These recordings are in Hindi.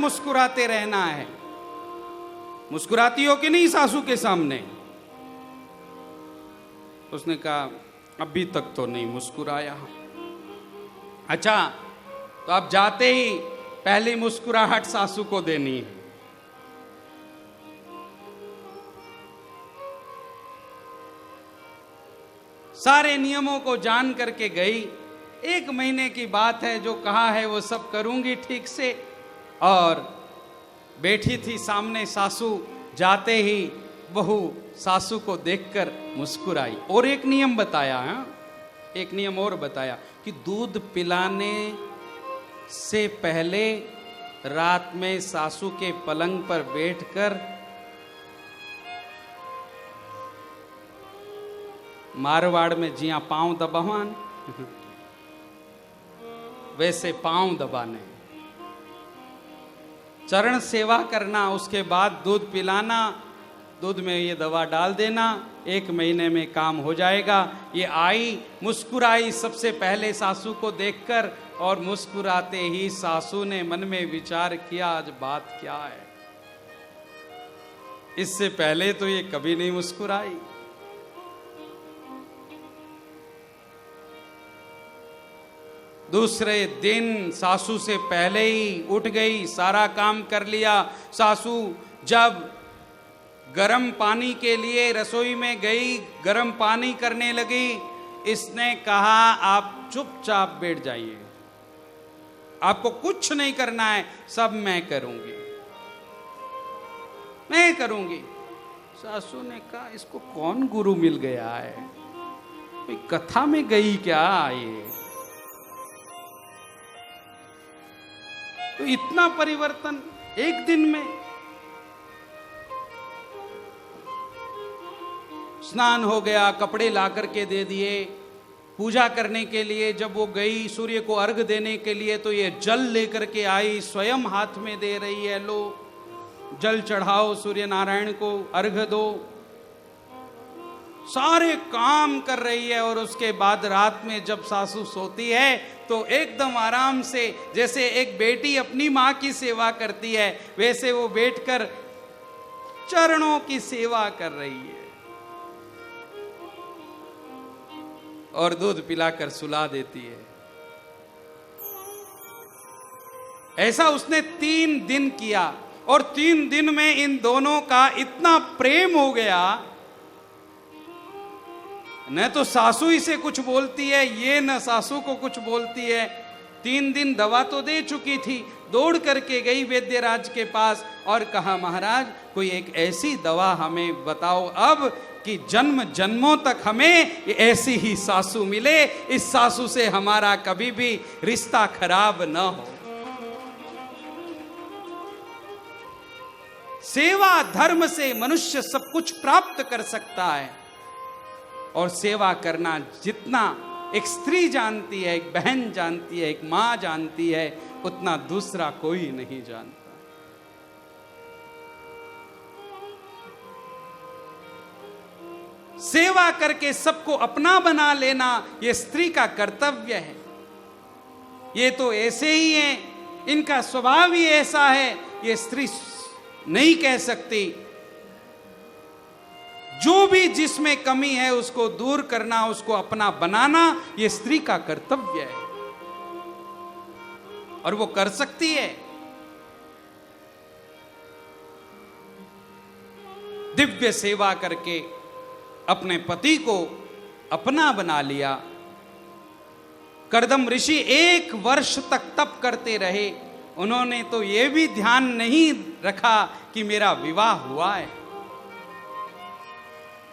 मुस्कुराते रहना है। मुस्कुराती हो कि नहीं सासू के सामने? उसने कहा अभी तक तो नहीं मुस्कुराया। अच्छा, तो अब जाते ही पहली मुस्कुराहट सासू को देनी है। सारे नियमों को जान करके गई। 1 महीने की बात है, जो कहा है वो सब करूंगी ठीक से। और बैठी थी सामने सासू, जाते ही बहू सासू को देखकर मुस्कुराई। और एक नियम बताया, एक नियम और बताया कि दूध पिलाने से पहले रात में सासू के पलंग पर बैठकर मारवाड़ में जिया पांव दबावान वैसे पांव दबाने, चरण सेवा करना, उसके बाद दूध पिलाना, दूध में ये दवा डाल देना, 1 महीने में काम हो जाएगा। ये आई, मुस्कुराई सबसे पहले सासू को देखकर, और मुस्कुराते ही सासू ने मन में विचार किया आज बात क्या है। इससे पहले तो ये कभी नहीं मुस्कुराई। दूसरे दिन सासू से पहले ही उठ गई, सारा काम कर लिया। सासू जब गरम पानी के लिए रसोई में गई, गरम पानी करने लगी, इसने कहा आप चुपचाप बैठ जाइए, आपको कुछ नहीं करना है, सब मैं करूंगी, मैं करूंगी। सासू ने कहा इसको कौन गुरु मिल गया है, कोई कथा में गई क्या ये? तो इतना परिवर्तन 1 दिन में। स्नान हो गया, कपड़े ला करके दे दिए। पूजा करने के लिए जब वो गई सूर्य को अर्घ देने के लिए, तो ये जल लेकर के आई, स्वयं हाथ में दे रही है, लो जल चढ़ाओ, सूर्य नारायण को अर्घ दो। सारे काम कर रही है। और उसके बाद रात में जब सासू सोती है तो एकदम आराम से, जैसे एक बेटी अपनी माँ की सेवा करती है, वैसे वो बैठकर चरणों की सेवा कर रही है और दूध पिलाकर सुला देती है। ऐसा उसने 3 दिन किया, और 3 दिन में इन दोनों का इतना प्रेम हो गया, न तो सासू इसे कुछ बोलती है, ये न सासू को कुछ बोलती है। 3 दिन दवा तो दे चुकी थी, दौड़ करके गई वैद्यराज के पास और कहा महाराज कोई एक ऐसी दवा हमें बताओ अब कि जन्म जन्मों तक हमें ऐसी ही सासू मिले, इस सासू से हमारा कभी भी रिश्ता खराब न हो। सेवा धर्म से मनुष्य सब कुछ प्राप्त कर सकता है, और सेवा करना जितना एक स्त्री जानती है, एक बहन जानती है, एक मां जानती है, उतना दूसरा कोई नहीं जानता। सेवा करके सबको अपना बना लेना यह स्त्री का कर्तव्य है। ये तो ऐसे ही है, इनका स्वभाव ही ऐसा है, ये स्त्री नहीं कह सकती। जो भी जिसमें कमी है उसको दूर करना, उसको अपना बनाना, यह स्त्री का कर्तव्य है, और वो कर सकती है। दिव्य सेवा करके अपने पति को अपना बना लिया। कर्दम ऋषि 1 वर्ष तक तप करते रहे। उन्होंने तो यह भी ध्यान नहीं रखा कि मेरा विवाह हुआ है,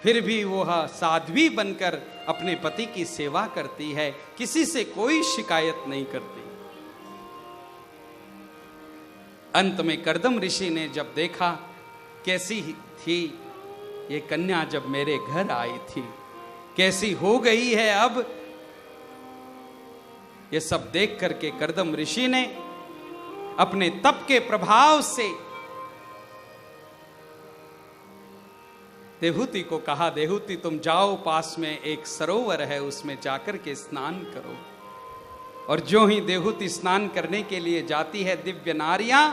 फिर भी वह साध्वी बनकर अपने पति की सेवा करती है, किसी से कोई शिकायत नहीं करती। अंत में कर्दम ऋषि ने जब देखा कैसी थी ये कन्या, जब मेरे घर आई थी कैसी हो गई है अब, ये सब देख करके कर्दम ऋषि ने अपने तप के प्रभाव से देहूति को कहा, देहूति तुम जाओ, पास में एक सरोवर है उसमें जाकर के स्नान करो। और जो ही देहूति स्नान करने के लिए जाती है, दिव्य नारियां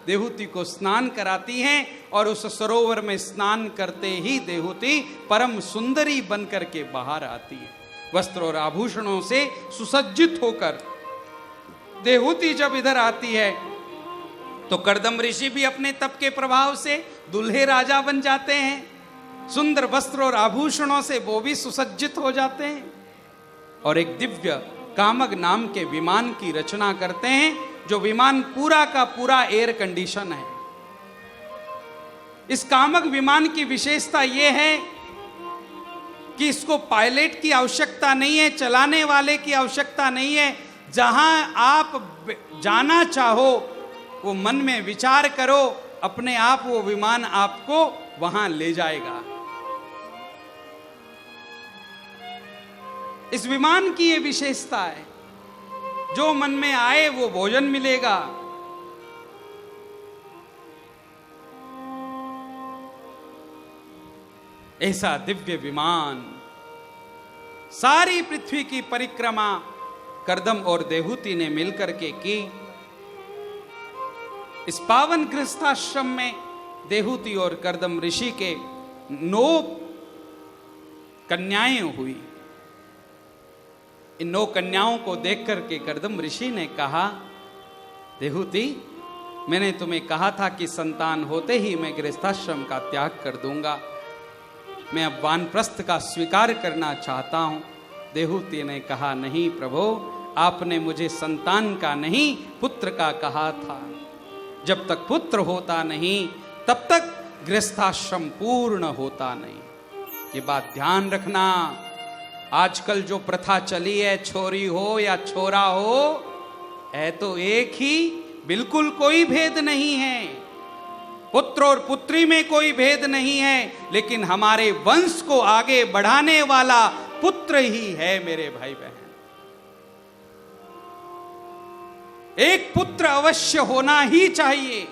देहूति को स्नान कराती हैं और उस सरोवर में स्नान करते ही देहूति परम सुंदरी बनकर के बाहर आती है। वस्त्र और आभूषणों से सुसज्जित होकर देहूति जब इधर आती है तो कर्दम ऋषि भी अपने तप के प्रभाव से दूल्हे राजा बन जाते हैं। सुंदर वस्त्र और आभूषणों से वो भी सुसज्जित हो जाते हैं और एक दिव्य कामग नाम के विमान की रचना करते हैं, जो विमान पूरा का पूरा एयर कंडीशन है। इस कामग विमान की विशेषता यह है कि इसको पायलट की आवश्यकता नहीं है, चलाने वाले की आवश्यकता नहीं है। जहां आप जाना चाहो वो मन में विचार करो, अपने आप वो विमान आपको वहां ले जाएगा। इस विमान की ये विशेषता है, जो मन में आए वो भोजन मिलेगा। ऐसा दिव्य विमान सारी पृथ्वी की परिक्रमा कर्दम और देहूति ने मिलकर के की। इस पावन गृहस्थाश्रम में देहूति और कर्दम ऋषि के 9 कन्याएं हुई। इन 9 कन्याओं को देख करके कर्दम ऋषि ने कहा, देहूति, मैंने तुम्हें कहा था कि संतान होते ही मैं गृहस्थाश्रम का त्याग कर दूंगा। मैं अब वानप्रस्थ का स्वीकार करना चाहता हूं। देहूति ने कहा, नहीं प्रभु, आपने मुझे संतान का नहीं पुत्र का कहा था। जब तक पुत्र होता नहीं तब तक गृहस्थाश्रम पूर्ण होता नहीं। ये बात ध्यान रखना। आजकल जो प्रथा चली है, छोरी हो या छोरा हो, है तो एक ही, बिल्कुल कोई भेद नहीं है। पुत्र और पुत्री में कोई भेद नहीं है, लेकिन हमारे वंश को आगे बढ़ाने वाला पुत्र ही है मेरे भाई बहन। एक पुत्र अवश्य होना ही चाहिए।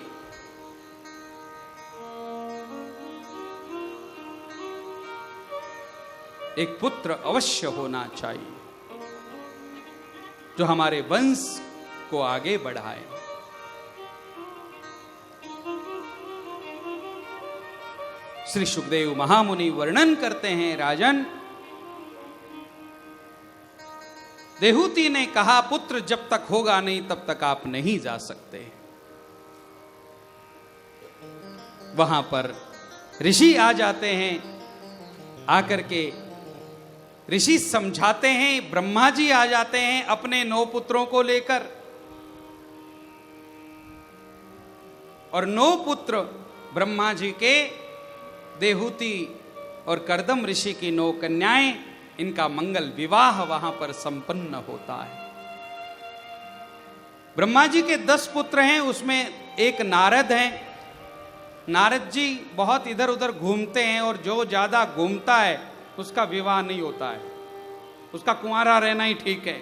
एक पुत्र अवश्य होना चाहिए जो हमारे वंश को आगे बढ़ाए। श्री सुखदेव महामुनि वर्णन करते हैं, राजन, देहूति ने कहा, पुत्र जब तक होगा नहीं तब तक आप नहीं जा सकते। वहां पर ऋषि आ जाते हैं। आकर के ऋषि समझाते हैं। ब्रह्मा जी आ जाते हैं अपने 9 पुत्रों को लेकर, और 9 पुत्र ब्रह्मा जी के, देहूति और कर्दम ऋषि की 9 कन्याएं, इनका मंगल विवाह वहां पर संपन्न होता है। ब्रह्मा जी के 10 पुत्र हैं, उसमें एक नारद हैं। नारद जी बहुत इधर उधर घूमते हैं और जो ज्यादा घूमता है उसका विवाह नहीं होता है, उसका कुंवारा रहना ही ठीक है।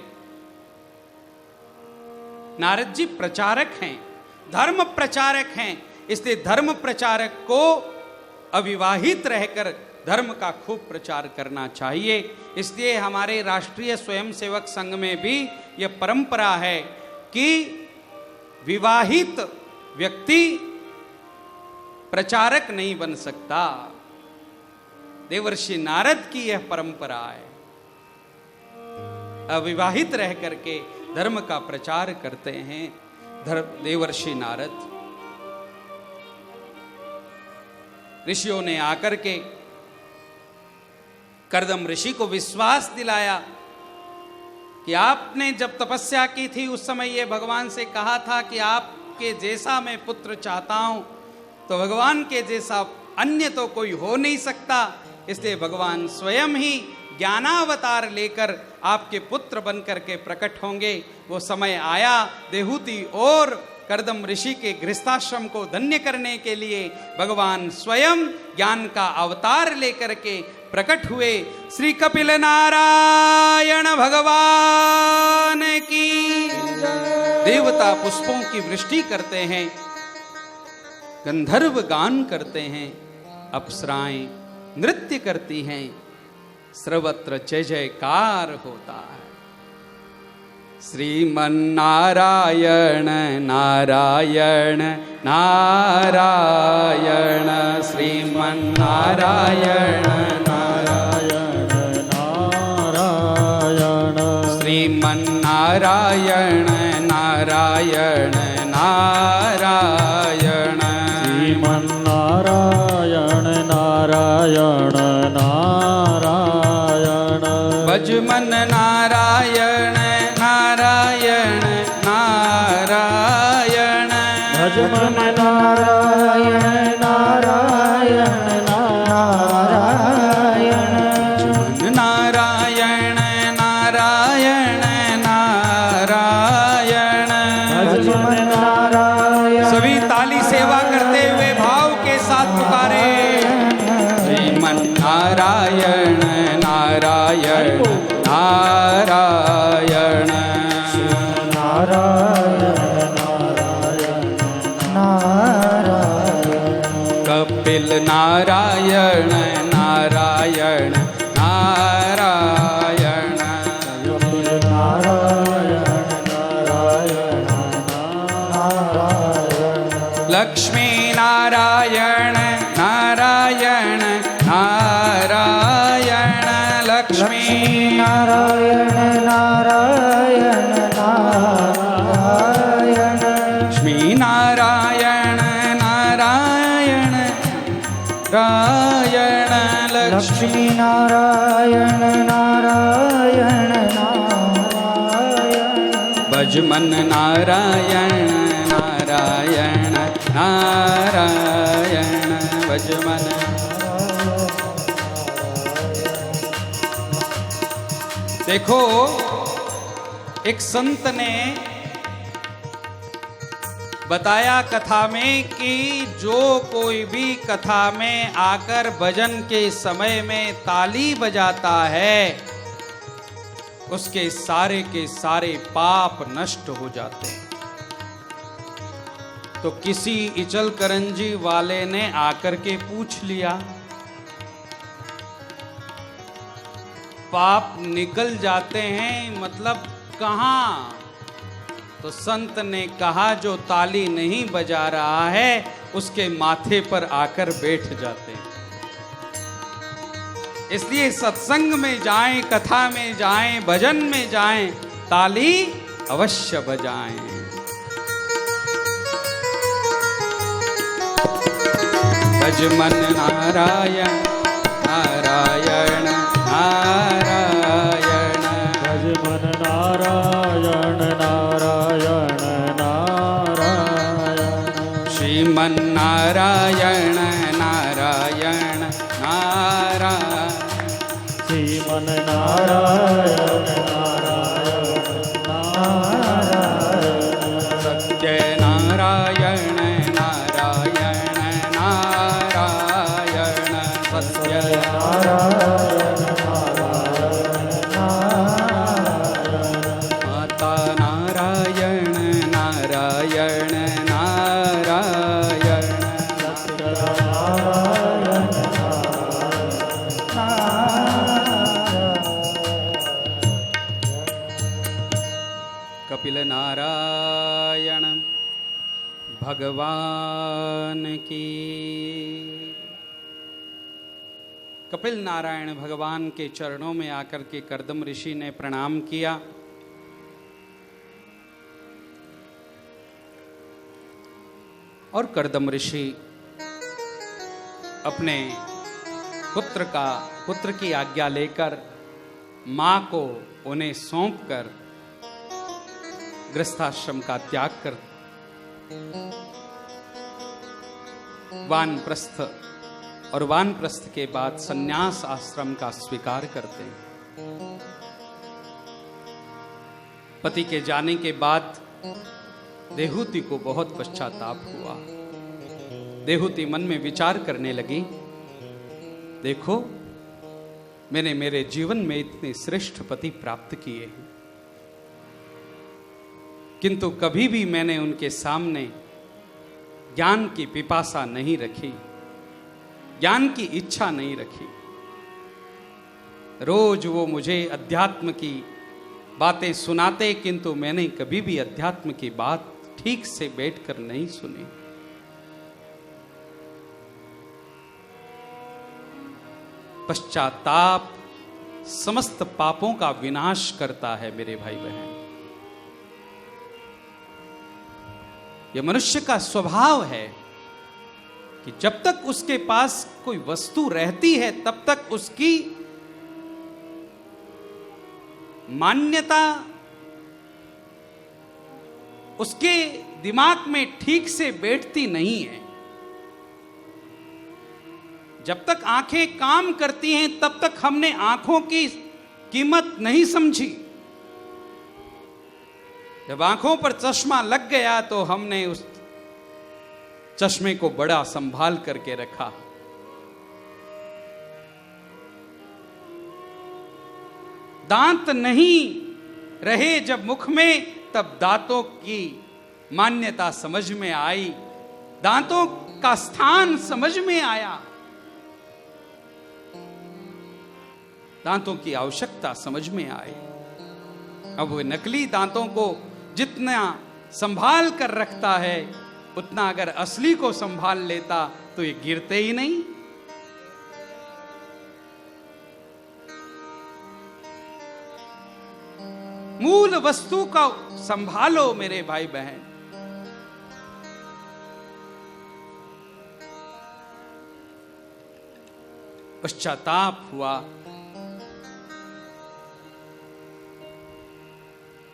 नारद जी प्रचारक हैं, धर्म प्रचारक हैं, इसलिए धर्म प्रचारक को अविवाहित रहकर धर्म का खूब प्रचार करना चाहिए। इसलिए हमारे राष्ट्रीय स्वयंसेवक संघ में भी यह परंपरा है कि विवाहित व्यक्ति प्रचारक नहीं बन सकता। देवर्षि नारद की यह परंपरा है, अविवाहित रह करके धर्म का प्रचार करते हैं देवर्षि नारद। ऋषियों ने आकर के कर्दम ऋषि को विश्वास दिलाया कि आपने जब तपस्या की थी उस समय ये भगवान से कहा था कि आपके जैसा मैं पुत्र चाहता हूं, तो भगवान के जैसा अन्य तो कोई हो नहीं सकता। इसलिए भगवान स्वयं ही ज्ञानावतार लेकर आपके पुत्र बनकर के प्रकट होंगे। वो समय आया। देहूति और कर्दम ऋषि के गृहस्थाश्रम को धन्य करने के लिए भगवान स्वयं ज्ञान का अवतार लेकर के प्रकट हुए। श्री कपिल नारायण भगवान की। देवता पुष्पों की वृष्टि करते हैं, गंधर्व गान करते हैं, अप्सराएं नृत्य करती हैं, सर्वत्र जय जयकार होता है। श्रीमन्नारायण नारायण नारायण श्रीमन्नारायण नारायण नारायण श्रीमन्नारायण नारायण नारायण श्रीमन्नारायण नारायण नारायण भजमन नारायण नारायण नारायण भजमन नारायण नारायण नारायण नारायण नारायण नारायण भजमन नारायण। सभी ताली सेवा करते हुए भाव के साथ पुकारे श्रीमन नारायण नारायण नारायण कपिल नारायण नारायण नारायण लक्ष्मी नारायण नारायण नारायण लक्ष्मी नारायण नारायण नारायण लक्ष्मी नारायण नारायण रायण लक्ष्मी नारायण नारायण नारायण भजमन नारायण नारायण नारायण भजमन। देखो एक संत ने बताया कथा में कि जो कोई भी कथा में आकर भजन के समय में ताली बजाता है उसके सारे के सारे पाप नष्ट हो जाते हैं। तो किसी इचल करंजी वाले ने आकर के पूछ लिया पाप निकल जाते हैं मतलब कहाँ? तो संत ने कहा जो ताली नहीं बजा रहा है उसके माथे पर आकर बैठ जाते हैं। इसलिए सत्संग में जाएं, कथा में जाएं, भजन में जाएं, ताली अवश्य बजाएं। भजमन नारायण नारायण नारायण भजमन नारायण नारायण नारायण श्रीमन नारायण नारायण नारायण श्रीमन नारायण नारायण नारायण सत्य नारायण नारायण नारायण सत्य नारायण माता नारायण नारायण नारायण कपिल नारायण भगवान की। कपिल नारायण भगवान के चरणों में आकर के कर्दम ऋषि ने प्रणाम किया। और कर्दम ऋषि अपने पुत्र की आज्ञा लेकर मां को उन्हें सौंपकर गृहस्थाश्रम का त्याग कर वानप्रस्थ और वानप्रस्थ के बाद संन्यास आश्रम का स्वीकार करते हैं। पति के जाने के बाद देहूति को बहुत पश्चाताप हुआ। देहूति मन में विचार करने लगी, देखो मैंने मेरे जीवन में इतने श्रेष्ठ पति प्राप्त किए हैं, किंतु कभी भी मैंने उनके सामने ज्ञान की पिपासा नहीं रखी, ज्ञान की इच्छा नहीं रखी। रोज वो मुझे अध्यात्म की बातें सुनाते, किंतु मैंने कभी भी अध्यात्म की बात ठीक से बैठकर नहीं सुनी। पश्चाताप समस्त पापों का विनाश करता है मेरे भाई बहन। यह मनुष्य का स्वभाव है कि जब तक उसके पास कोई वस्तु रहती है तब तक उसकी मान्यता उसके दिमाग में ठीक से बैठती नहीं है। जब तक आंखें काम करती हैं तब तक हमने आंखों की कीमत नहीं समझी। जब आंखों पर चश्मा लग गया तो हमने उस चश्मे को बड़ा संभाल करके रखा। दांत नहीं रहे जब मुख में तब दांतों की मान्यता समझ में आई, दांतों का स्थान समझ में आया, दांतों की आवश्यकता समझ में आई। अब वो नकली दांतों को जितना संभाल कर रखता है उतना अगर असली को संभाल लेता तो ये गिरते ही नहीं। मूल वस्तु का संभालो मेरे भाई बहन। पश्चाताप हुआ,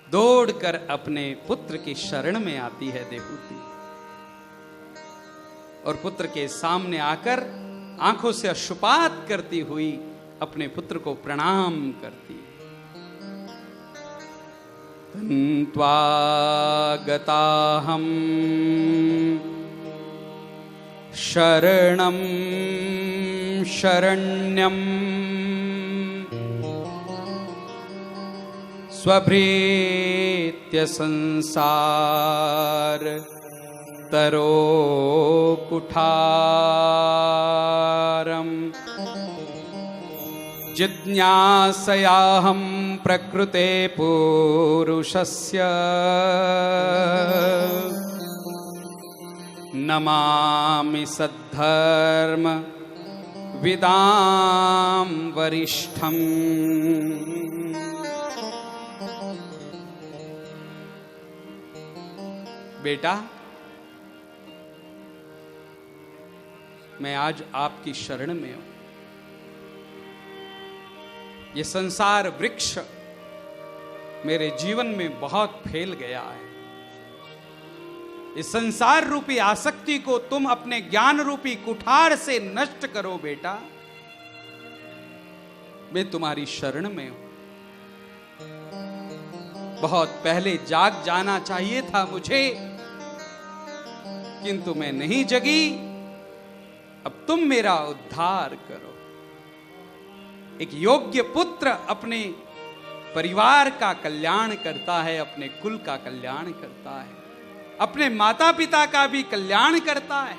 दौड़कर अपने पुत्र की शरण में आती है देवहूति और पुत्र के सामने आकर आंखों से अश्रुपात करती हुई अपने पुत्र को प्रणाम करती। त्वागताहं शरणं शरण्यं स्वभृत्य संसार तरो कुठारम् जिज्ञासयाहं प्रकृते पुरुषस्य नमामि सद्धर्म विदां वरिष्ठम्। बेटा, मैं आज आपकी शरण में हूं। ये संसार वृक्ष मेरे जीवन में बहुत फैल गया है। इस संसार रूपी आसक्ति को तुम अपने ज्ञान रूपी कुठार से नष्ट करो बेटा। मैं तुम्हारी शरण में हूं। बहुत पहले जाग जाना चाहिए था मुझे, किंतु मैं नहीं जगी। अब तुम मेरा उद्धार करो। एक योग्य पुत्र अपने परिवार का कल्याण करता है, अपने कुल का कल्याण करता है, अपने माता पिता का भी कल्याण करता है।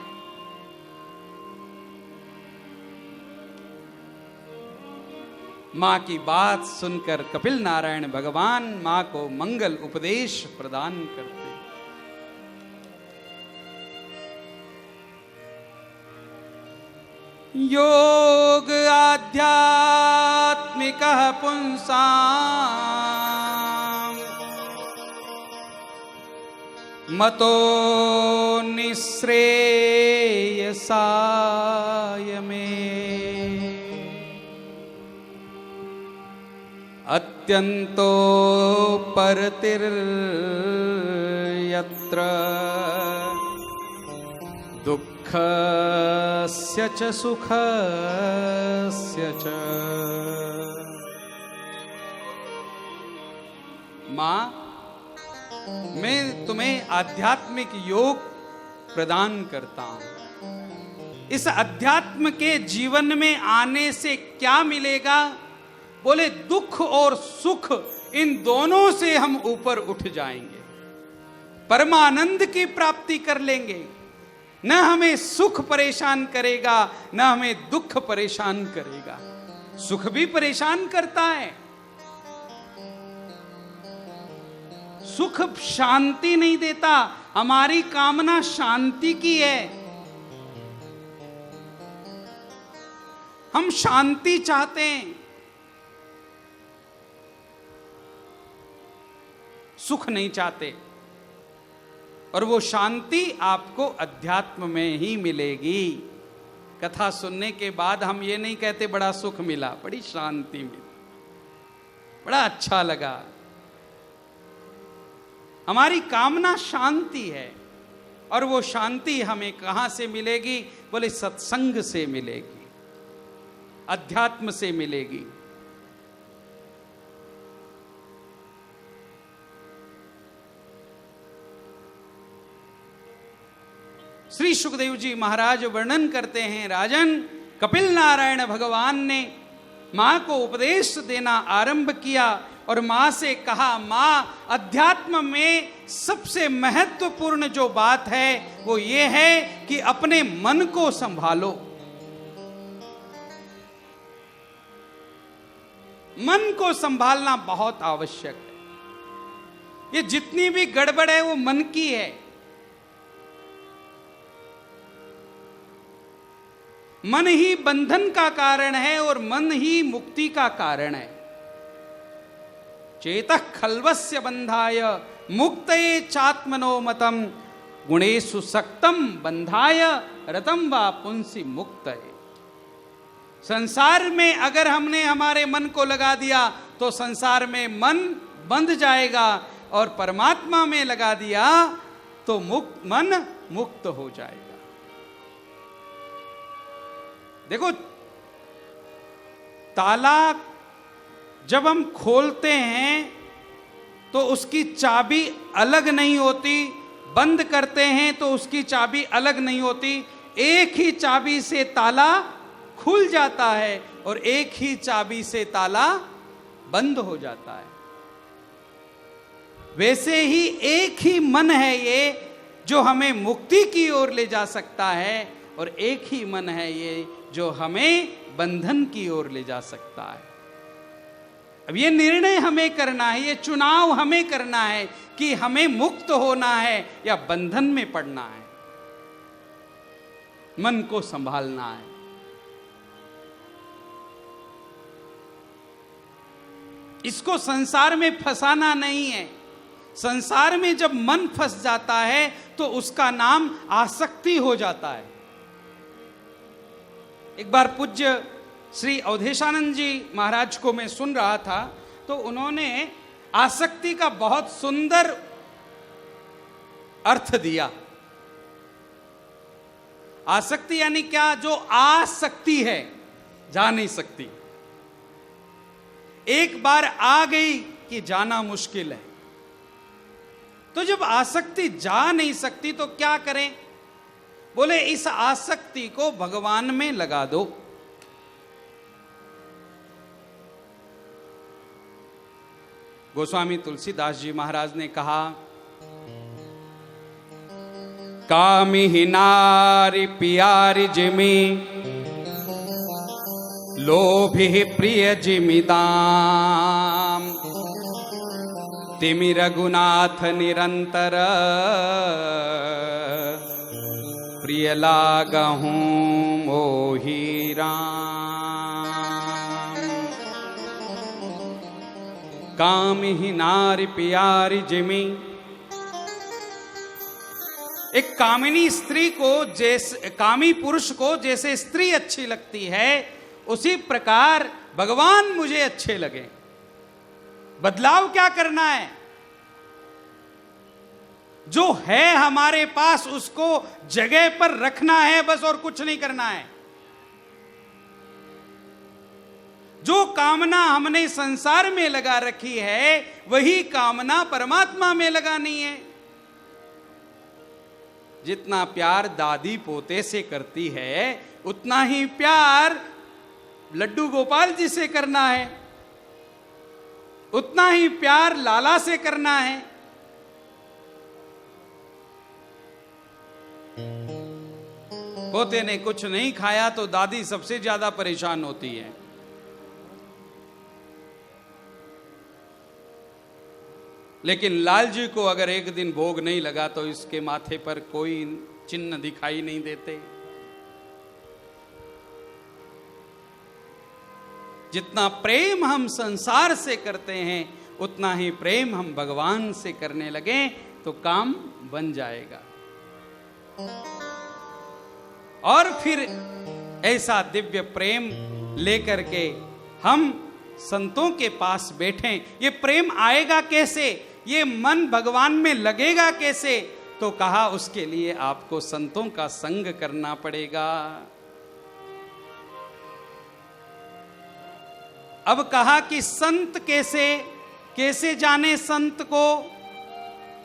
मां की बात सुनकर कपिल नारायण भगवान मां को मंगल उपदेश प्रदान करते। योग आध्यात्मिकः पुंसाम् मतो निःश्रेयसाय मे अत्यन्तो परतिर्यत्र दुःखस्य च सुखस्य च। मां, मैं तुम्हें आध्यात्मिक योग प्रदान करता हूं। इस अध्यात्म के जीवन में आने से क्या मिलेगा? बोले दुख और सुख, इन दोनों से हम ऊपर उठ जाएंगे, परमानंद की प्राप्ति कर लेंगे। न हमें सुख परेशान करेगा, न हमें दुख परेशान करेगा। सुख भी परेशान करता है, सुख शांति नहीं देता। हमारी कामना शांति की है। हम शांति चाहते हैं, सुख नहीं चाहते। और वो शांति आपको अध्यात्म में ही मिलेगी। कथा सुनने के बाद हम ये नहीं कहते बड़ा सुख मिला, बड़ी शांति मिली, बड़ा अच्छा लगा। हमारी कामना शांति है, और वो शांति हमें कहां से मिलेगी? बोले सत्संग से मिलेगी, अध्यात्म से मिलेगी। श्री सुखदेव जी महाराज वर्णन करते हैं, राजन, कपिल नारायण भगवान ने मां को उपदेश देना आरंभ किया और मां से कहा, मां, अध्यात्म में सबसे महत्वपूर्ण जो बात है वो ये है कि अपने मन को संभालो। मन को संभालना बहुत आवश्यक है। ये जितनी भी गड़बड़ है वो मन की है। मन ही बंधन का कारण है और मन ही मुक्ति का कारण है। चेतः खल्वस्य बंधाय मुक्तये चात्मनो मतम गुणेषु सक्तम बंधाय रतम वा पुंसी मुक्तये। संसार में अगर हमने हमारे मन को लगा दिया तो संसार में मन बंध जाएगा, और परमात्मा में लगा दिया तो मन मुक्त हो जाएगा। देखो, ताला जब हम खोलते हैं तो उसकी चाबी अलग नहीं होती, बंद करते हैं तो उसकी चाबी अलग नहीं होती। एक ही चाबी से ताला खुल जाता है और एक ही चाबी से ताला बंद हो जाता है। वैसे ही एक ही मन है ये जो हमें मुक्ति की ओर ले जा सकता है, और एक ही मन है ये जो हमें बंधन की ओर ले जा सकता है। अब ये निर्णय हमें करना है, ये चुनाव हमें करना है कि हमें मुक्त होना है या बंधन में पड़ना है। मन को संभालना है। इसको संसार में फंसाना नहीं है। संसार में जब मन फंस जाता है तो उसका नाम आसक्ति हो जाता है। एक बार पूज्य श्री अवधेशानंद जी महाराज को मैं सुन रहा था, तो उन्होंने आसक्ति का बहुत सुंदर अर्थ दिया। आसक्ति यानी क्या? जो आ सकती है, जा नहीं सकती। एक बार आ गई कि जाना मुश्किल है। तो जब आसक्ति जा नहीं सकती तो क्या करें? बोले इस आसक्ति को भगवान में लगा दो। गोस्वामी तुलसीदास जी महाराज ने कहा, कामी ही नारी प्यारी जिमी, लोभी प्रिय जिमी दाम, तिमि रघुनाथ निरंतर, प्रिय लागहूं मोहि राम। काम ही नारी प्यारी जिमी। एक कामिनी स्त्री को जैसे, कामी पुरुष को जैसे स्त्री अच्छी लगती है, उसी प्रकार भगवान मुझे अच्छे लगे। बदलाव क्या करना है? जो है हमारे पास उसको जगह पर रखना है, बस, और कुछ नहीं करना है। जो कामना हमने संसार में लगा रखी है वही कामना परमात्मा में लगानी है। जितना प्यार दादी पोते से करती है उतना ही प्यार लड्डू गोपाल जी से करना है, उतना ही प्यार लाला से करना है। पोते ने कुछ नहीं खाया तो दादी सबसे ज्यादा परेशान होती है। लेकिन लाल जी को अगर एक दिन भोग नहीं लगा तो इसके माथे पर कोई चिन्ह दिखाई नहीं देते। जितना प्रेम हम संसार से करते हैं उतना ही प्रेम हम भगवान से करने लगे तो काम बन जाएगा। और फिर ऐसा दिव्य प्रेम लेकर के हम संतों के पास बैठें। ये प्रेम आएगा कैसे, ये मन भगवान में लगेगा कैसे, तो कहा उसके लिए आपको संतों का संग करना पड़ेगा। अब कहा कि संत कैसे, कैसे जाने संत को,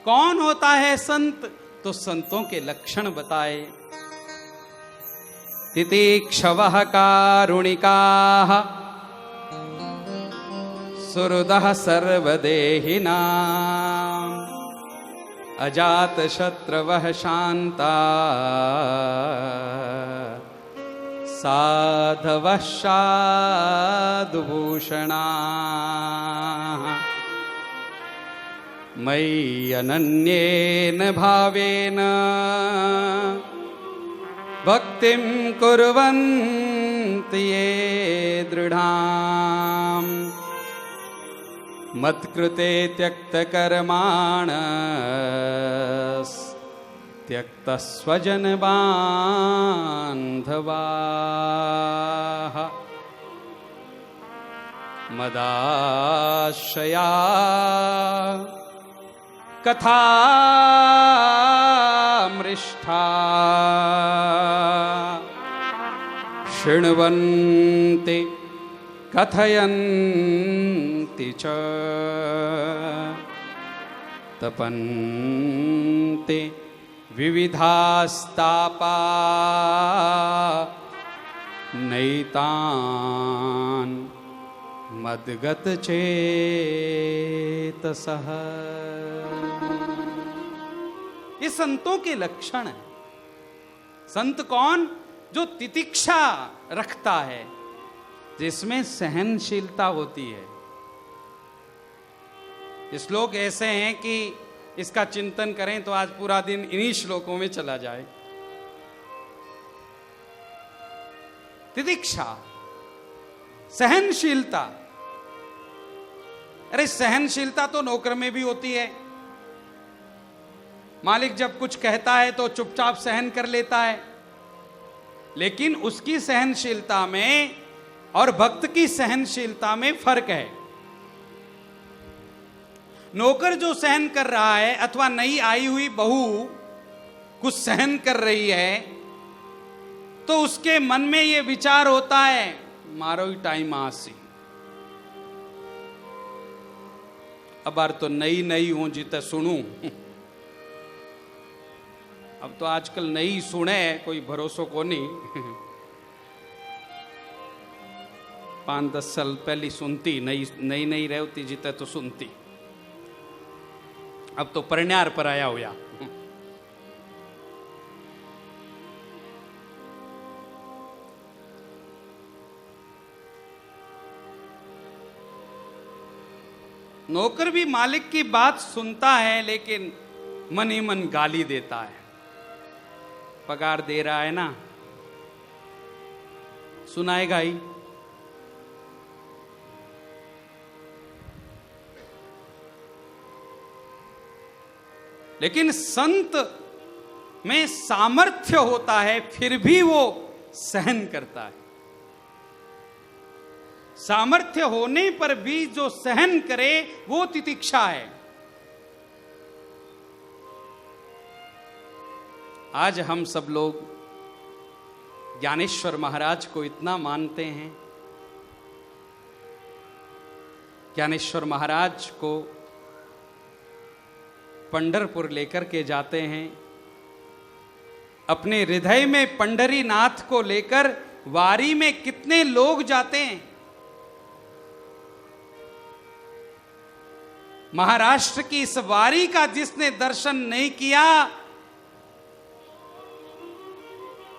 कौन होता है संत, तो संतों के लक्षण बताए। तितिक्षवः कारुणिकाः सुहृदः सर्वदेहिनां अजातशत्रवः शान्ता साधवः साधुभूषणाः मयि अनन्येन भावेन भक्तिं कुर्वन्ति ये दृढाम् मत्कृते त्यक्तस्वजनबान्धवाः मदाश्रया कथामृष्टा शृण्वन्ति कथयन्ति च तपन्ति विविधास्तापा नैतान् मद्गतचेतसः। ये संतों के लक्षण है। संत कौन? जो तितिक्षा रखता है, जिसमें सहनशीलता होती है। श्लोक ऐसे हैं कि इसका चिंतन करें तो आज पूरा दिन इन्हीं श्लोकों में चला जाए। तितिक्षा, सहनशीलता। अरे सहनशीलता तो नौकर में भी होती है। मालिक जब कुछ कहता है तो चुपचाप सहन कर लेता है, लेकिन उसकी सहनशीलता में और भक्त की सहनशीलता में फर्क है। नौकर जो सहन कर रहा है अथवा नई आई हुई बहू कुछ सहन कर रही है, तो उसके मन में यह विचार होता है मारो ही टाइम आसी। अब बार तो नई नई हूं जिते सुनू। अब तो आजकल नई सुने कोई भरोसो को नहीं। 5-10 साल पहली सुनती, नई नई नई रहती जिते तो सुनती। अब तो परण्यार पर आया हुआ। नौकर भी मालिक की बात सुनता है, लेकिन मन ही मन गाली देता है। पगार दे रहा है ना, सुनाएगा ही। लेकिन संत में सामर्थ्य होता है, फिर भी वो सहन करता है। सामर्थ्य होने पर भी जो सहन करे वो तितिक्षा है। आज हम सब लोग ज्ञानेश्वर महाराज को इतना मानते हैं। ज्ञानेश्वर महाराज को पंढरपुर लेकर के जाते हैं। अपने हृदय में पंढरीनाथ को लेकर वारी में कितने लोग जाते हैं। महाराष्ट्र की इस वारी का जिसने दर्शन नहीं किया,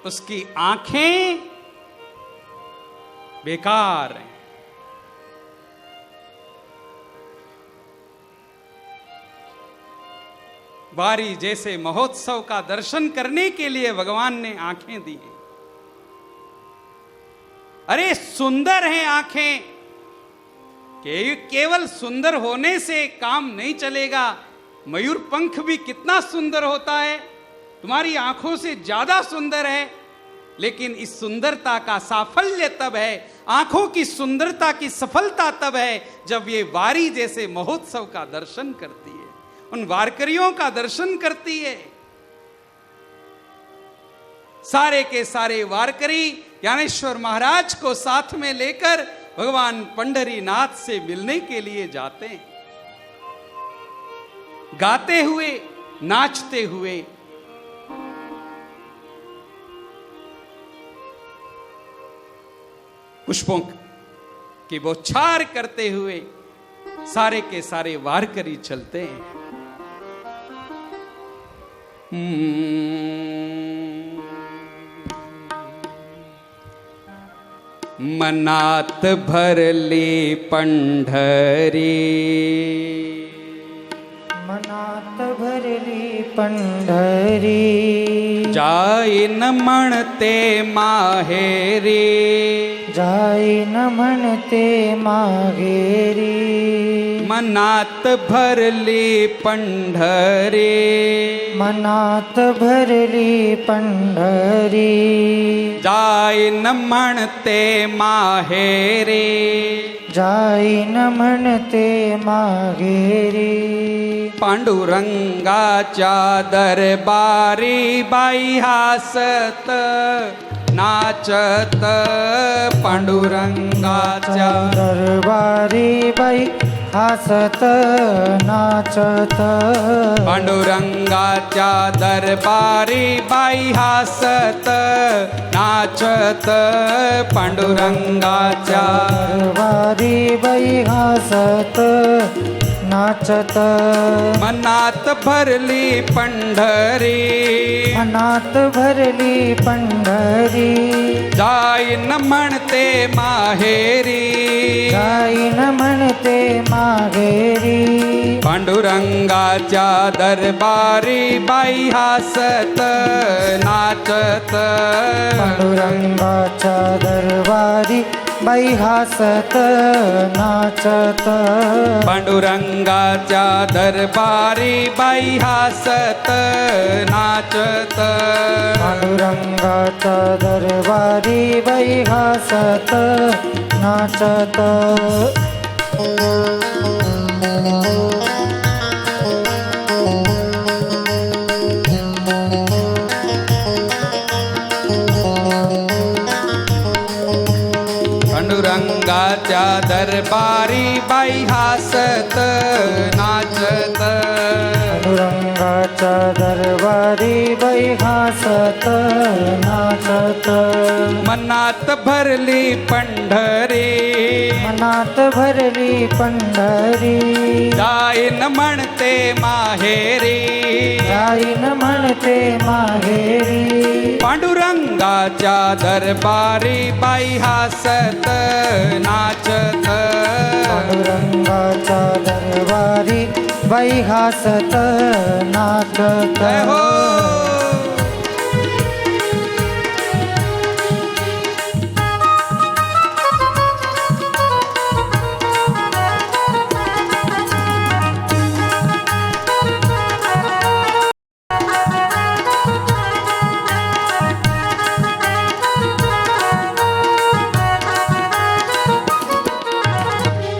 उसकी आंखें बेकार हैं। वारी जैसे महोत्सव का दर्शन करने के लिए भगवान ने आंखें दी हैं। अरे सुंदर हैं आंखें, कि केवल सुंदर होने से काम नहीं चलेगा। मयूर पंख भी कितना सुंदर होता है, तुम्हारी आंखों से ज्यादा सुंदर है, लेकिन इस सुंदरता का साफल्य तब है, आंखों की सुंदरता की सफलता तब है जब ये वारी जैसे महोत्सव का दर्शन करती है, उन वारकरियों का दर्शन करती है। सारे के सारे वारकरी ज्ञानेश्वर महाराज को साथ में लेकर भगवान पंढरीनाथ से मिलने के लिए जाते हैं, गाते हुए नाचते हुए। पुष्पों की बौछार करते हुए सारे के सारे वारकरी चलते हैं। मनात भरली पंढरी, मनात भरली पंढरी, जाई न म्हणते माहेरी, जाई न म्हणते माहेरी। मनात भरली पंढरी, मनात भरली पंढरी, जाई न म्हणते माहेरी, जाई न म्हणते माहेरी। पांडुरंगाच्या दरबारी बाई हासत नाचत, पांडुरंगाच्या दरबारी बाई हासत नाचत, पांडुरंगाच्या दरबारी बाई हासत नाचत, पांडुरंगाच्या दरबारी बाई हासत नाचत। मनात भरली पंढरी, मनात भरली पंढरी, जाई न म्हणते माहेरी, जाई न म्हणते माहेरी। पांडुरंगाच्या दरबारी बाई हासत नाचत, पांडुरंगाच्या दरबारी बाई हासत नाचत, पांडुरंगाच्या दरबारी बाई हासत नाचत, पांडुरंगाच्या दरबारी बाई हासत नाचत। पांडुरंगाच्या दरबारी बाई हासत नाचत, पांडुरंगाच्या दरबारी बाई हासत नाचत। मनात भरली पंढरी, मनात भरली पंढरी, जाई न म्हणते माहेरी, जाई न म्हणते माहेरी। पांडुरंगाच्या दरबारी बाई हासत नाचत, पांडुरंगाच्या दरबारी बाई हासत नाचत। जय हो।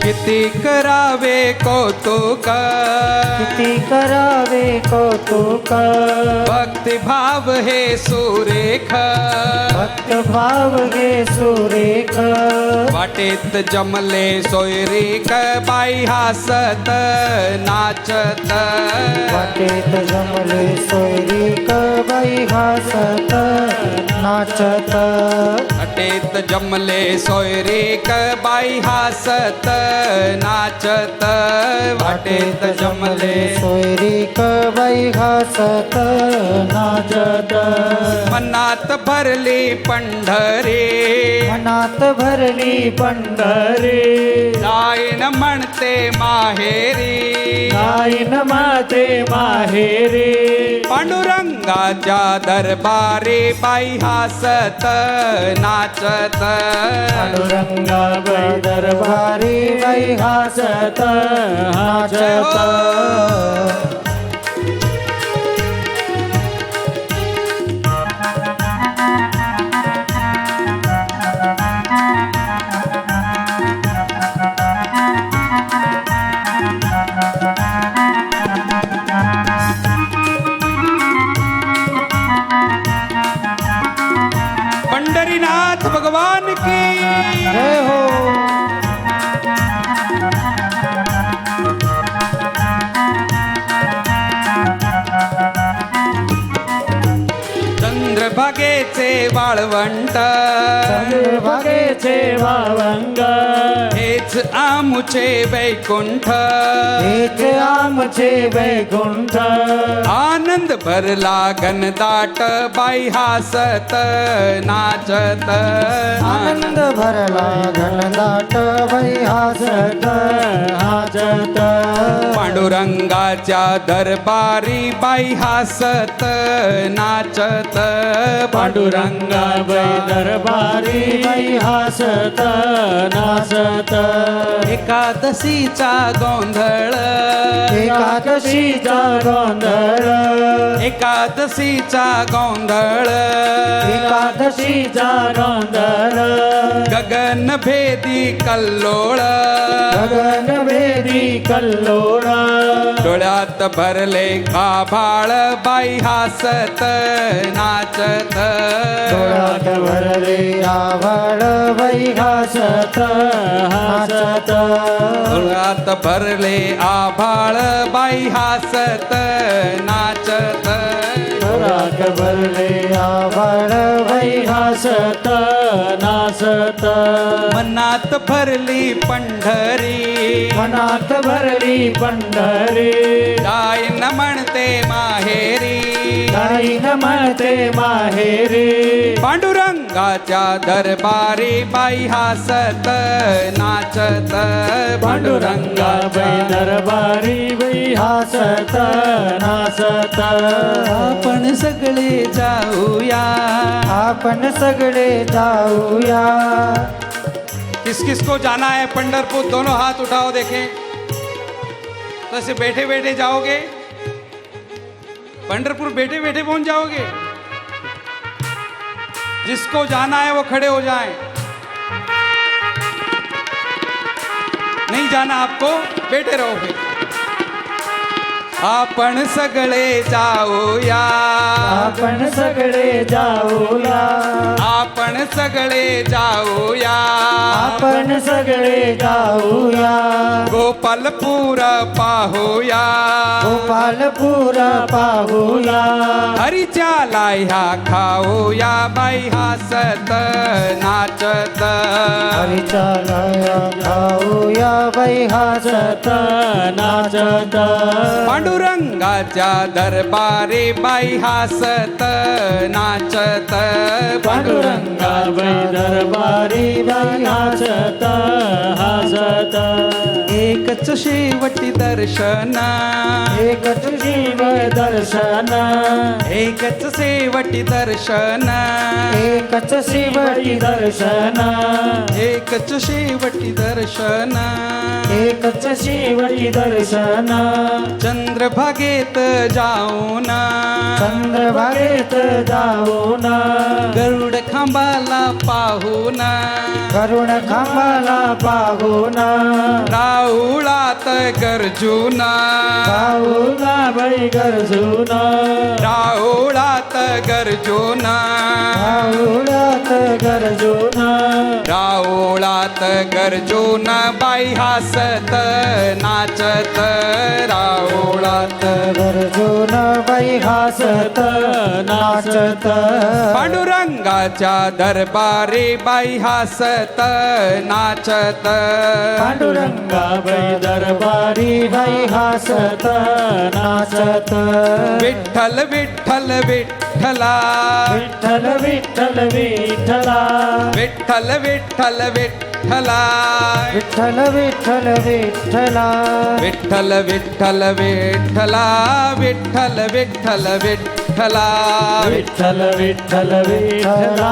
किती करावे कौतुक, किती करावे कौतुक, भक्ति भाव हे सुरेख, भक्त भाव हे सुरेख। वाटेत जमले सोयरीक बाई हासत नाचत, वाटेत जमले सोयरीक बाई हासत नाचत, वाटेत जमले सोयरीक बाई हासत नाचत, वाटेत जमले सोयरीक बाई हासत नाचत। मनात भरली पंढरी, मनात भरली पंढरी, जाईन म्हणते माहेरी, जाईन माते माहेरी, पांडुरंगाच्या दरबारी बाई हासत नाचत, पांडुरंगा दरबारी बाई बाई हासत हासत पंढरीनाथ भगवान की जय हो चंद्रभागेचे वाळवंट चंद्रभागेचे वाळवंग हेच आमुचे वैकुंठ हेच आमचे वैकुंठ आनंद भरला घनदाट बाई हासत नाचत आनंद भरला घनदाट बाई हासत हासत पांडुरंगाच्या दरबारी बाई हासत नाचत पांडुरंगा बाई दरबारी बाई हासत नाचत एकादशीचा गोंधळ एकादशीचा गोंधळ एकादशीचा गोंधळ एकादशीचा गोंधळ गगन भेदी कल्लोळ गगनभेदी कल्लोळ डोळ्यात भरले गाभाळ बाई हासत नाचत डोळ्यात भरले आभाळ बाई हासत हासत डोळ्यात भरले आभाळ बाई हासत नाचत डोळ्यात भरले आभाळ बाई हासत नाचत मनात भरली पंढरी मनात भरली पंढरी जाईन म्हणते माहेरी जाईन म्हणते माहेरी पांडुरंगाच्या दरबारी बाई हासत नाचत पांडुरंगा बाई दरबारी बाई हासत नाचत आपण सगळे जाऊया आपण सगळे जाऊया किस किस को जाना है पंढरपुर दोनों हाथ उठाओ देखें तो ऐसे बैठे बैठे जाओगे पंढरपुर बैठे बैठे पहुंच जाओगे जिसको जाना है वो खड़े हो जाएं नहीं जाना आपको बैठे रहो फिर आपण सगळे जाऊया आपण सगळे जाऊया आपण सगळे जाऊया आपण सगळे जाऊया गोपालपूर पाहूया गोपालपूर पाहूया हरीच्या लाह्या खाऊया बाई हासत नाचत हरीच्या लाह्या खाऊया बाई हासत नाचत पांडुरंगाच्या दरबारी बाई हासत नाचत पांडुरंगा बाई दरबारी बाई हासत हासत एकच शेवटी दर्शन एकच शिव दर्शन एकच शेवटी दर्शन एकच शिवटी दर्शन एकच शेवटी दर्शन एकच शिवटी दर्शन चंद्रभागेत जाऊन चंद्रभागेत जाऊन गरुड खांबाला पाहून करुण खांबाला पाहून राऊळात गरजून पाहूला बाई गरजून राऊळात गरजून राहुळात गरजून राऊळात गरजून बाई हासत नाचत राऊळात गरजून बाई हासत नाचत पांडुरंगाच्या दरबारी बाई हासत नाचत पांडुरंगा बाई दरबारी बाई हासत नाचत विठ्ठल विठ्ठल विठ्ठला विठ्ठल विठ्ठल विठ्ठला विठ्ठल विठ्ठल विठ्ठला विठ्ठल विठ्ठल विठ्ठला विठ्ठल विठ्ठल विठ्ठला विठ्ठल विठ्ठल विठ्ठला विठ्ठल विठ्ठल विठ्ठला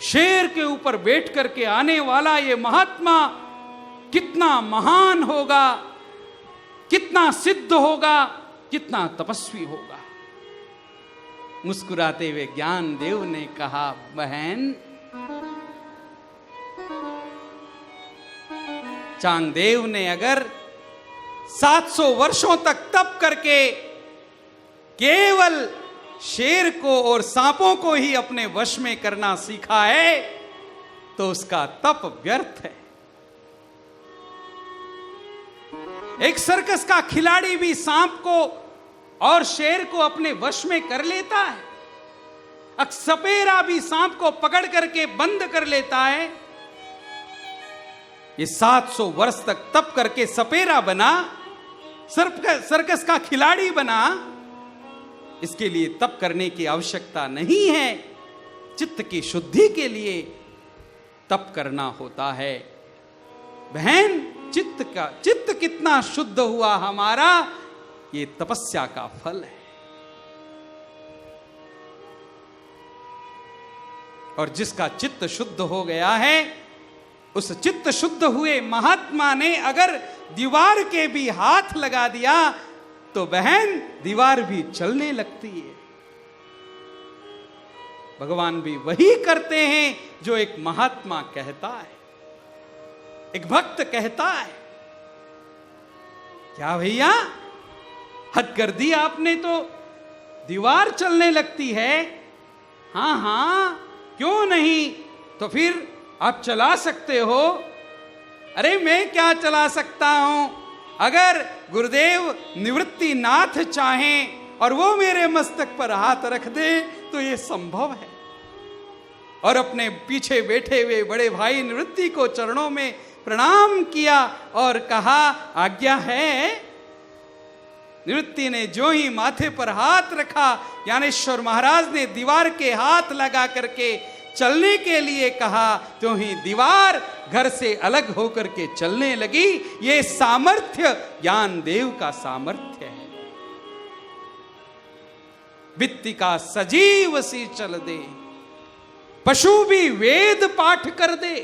शेर के ऊपर बैठ करके आने वाला ये महात्मा कितना महान होगा, कितना सिद्ध होगा, कितना तपस्वी होगा। मुस्कुराते हुए ज्ञानदेव ने कहा, बहन, चांगदेव ने अगर 700 वर्षों तक तप करके केवल शेर को और सांपों को ही अपने वश में करना सीखा है तो उसका तप व्यर्थ है। एक सर्कस का खिलाड़ी भी सांप को और शेर को अपने वश में कर लेता है। सपेरा भी सांप को पकड़ करके बंद कर लेता है। ये 700 वर्ष तक तप करके सपेरा बना, सर्कस का खिलाड़ी बना। इसके लिए तप करने की आवश्यकता नहीं है, चित्त की शुद्धि के लिए तप करना होता है। बहन, चित्त कितना शुद्ध हुआ हमारा, ये तपस्या का फल है। और जिसका चित्त शुद्ध हो गया है, उस चित्त शुद्ध हुए महात्मा ने अगर दीवार के भी हाथ लगा दिया तो बहन दीवार भी चलने लगती है। भगवान भी वही करते हैं जो एक महात्मा कहता है, एक भक्त कहता है। क्या भैया, हद कर दी आपने, तो दीवार चलने लगती है। हां हां, क्यों नहीं, तो फिर आप चला सकते हो। अरे मैं क्या चला सकता हूं, अगर गुरुदेव निवृत्ति नाथ चाहें और वो मेरे मस्तक पर हाथ रख दे तो ये संभव है। और अपने पीछे बैठे हुए बड़े भाई निवृत्ति को चरणों में प्रणाम किया और कहा, आज्ञा है। निवृत्ति ने जो ही माथे पर हाथ रखा, ज्ञानेश्वर महाराज ने दीवार के हाथ लगा करके चलने के लिए कहा, तो ही दीवार घर से अलग होकर के चलने लगी। ये सामर्थ्य ज्ञानदेव का सामर्थ्य है। बित्ती का सजीव सी चल दे, पशु भी वेद पाठ कर दे।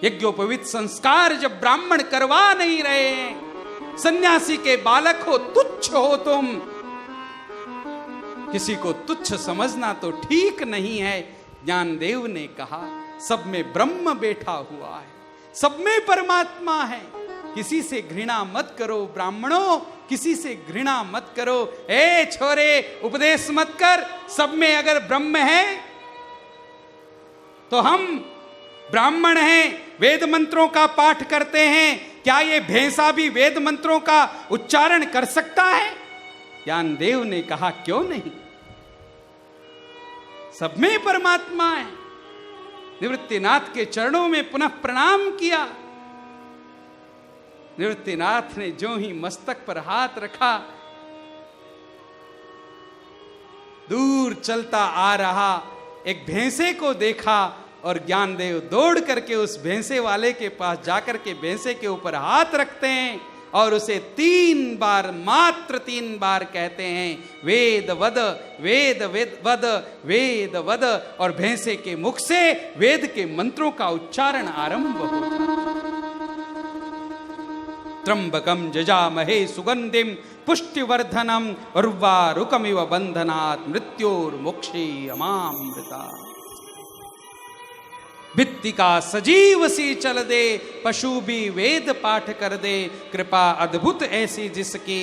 यज्ञोपवीत संस्कार जब ब्राह्मण करवा नहीं रहे हैं, सन्यासी के बालक हो, तुच्छ हो तुम। किसी को तुच्छ समझना तो ठीक नहीं है। ज्ञानदेव ने कहा, सब में ब्रह्म बैठा हुआ है, सब में परमात्मा है। किसी से घृणा मत करो ब्राह्मणों, किसी से घृणा मत करो। ए छोरे, उपदेश मत कर। सब में अगर ब्रह्म है तो हम ब्राह्मण हैं, वेद मंत्रों का पाठ करते हैं। क्या ये भैंसा भी वेद मंत्रों का उच्चारण कर सकता है? ज्ञानदेव ने कहा, क्यों नहीं, सब में परमात्मा है। निवृत्तिनाथ के चरणों में पुनः प्रणाम किया। निवृत्तिनाथ ने जो ही मस्तक पर हाथ रखा, दूर चलता आ रहा एक भैंसे को देखा और ज्ञानदेव दौड़ करके उस भैंसे वाले के पास जाकर के भैंसे के ऊपर हाथ रखते हैं और उसे 3 बार, मात्र 3 बार कहते हैं, वेद वद, वेद वेद वद, वेद वद। और भैंसे के मुख से वेद के मंत्रों का उच्चारण आरंभ हो जाता। त्र्यंबकम जजामहे सुगंधिम पुष्टिवर्धनम उर्वारुकमिव बंधनात् मृत्योर्मोक्षे अमामृता। भित्ति का सजीव सी चल दे, पशु भी वेद पाठ कर दे। कृपा अद्भुत ऐसी जिसकी,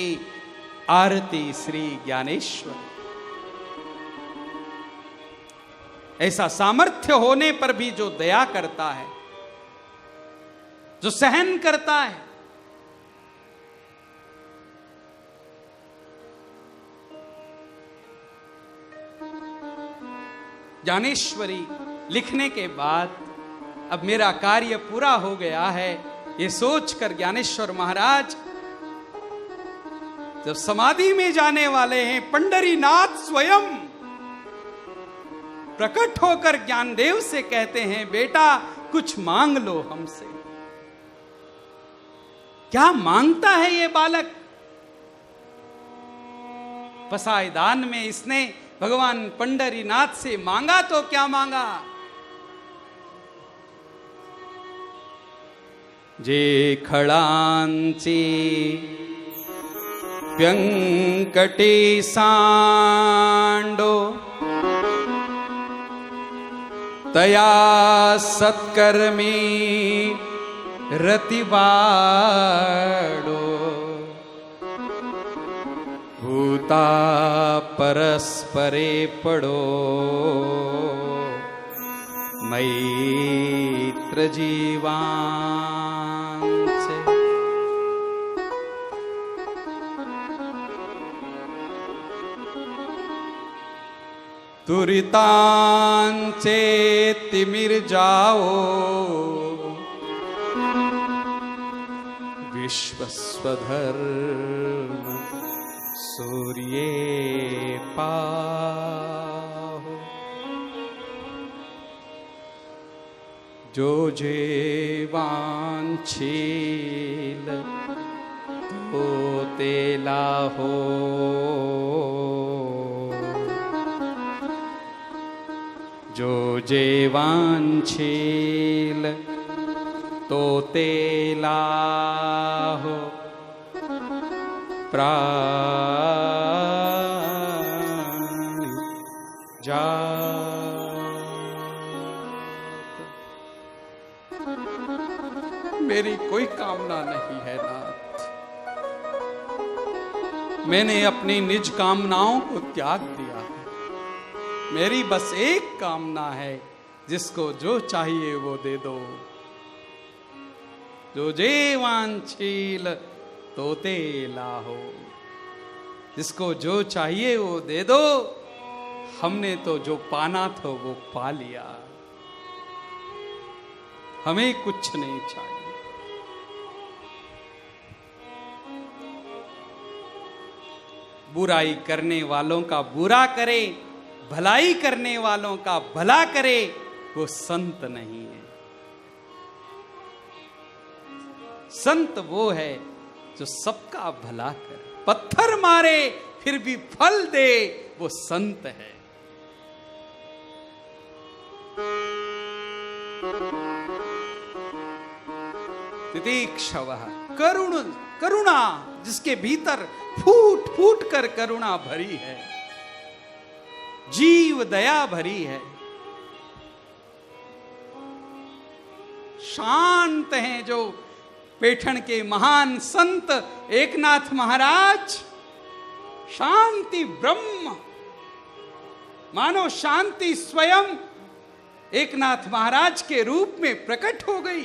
आरती श्री ज्ञानेश्वर। ऐसा सामर्थ्य होने पर भी जो दया करता है, जो सहन करता है, ज्ञानेश्वरी लिखने के बाद अब मेरा कार्य पूरा हो गया है, ये सोचकर ज्ञानेश्वर महाराज जब समाधि में जाने वाले हैं, पंडरीनाथ स्वयं प्रकट होकर ज्ञानदेव से कहते हैं, बेटा कुछ मांग लो हमसे। क्या मांगता है ये बालक? पसायदान में इसने भगवान पंढरीनाथ से मांगा तो क्या मांगा? जे खळांची व्यंकटे सांडो तया सत्कर्मी रतिबाडो भूता परस्परे पडो मैत्र जीवांचे दुरितांचे तिमिर जाओ विश्वस्वधर्म सूर्ये पाहो जो जेवांछील तो तेला हो जो जेवांछील तो तेला हो प्राण जात। मेरी कोई कामना नहीं है नाथ, मैंने अपनी निज कामनाओं को त्याग दिया है। मेरी बस एक कामना है, जिसको जो चाहिए वो दे दो। जो जेवांछील तो तेला हो, जिसको जो चाहिए वो दे दो। हमने तो जो पाना था वो पा लिया, हमें कुछ नहीं चाहिए। बुराई करने वालों का बुरा करे, भलाई करने वालों का भला करे, वो संत नहीं है। संत वो है जो सबका भला करे, पत्थर मारे फिर भी फल दे, वो संत है। तितिक्षवः करुणा, जिसके भीतर फूट फूट कर करुणा भरी है, जीव दया भरी है। शांत हैं जो पैठण के महान संत एकनाथ महाराज। शांति ब्रह्म, मानो शांति स्वयं एकनाथ महाराज के रूप में प्रकट हो गई।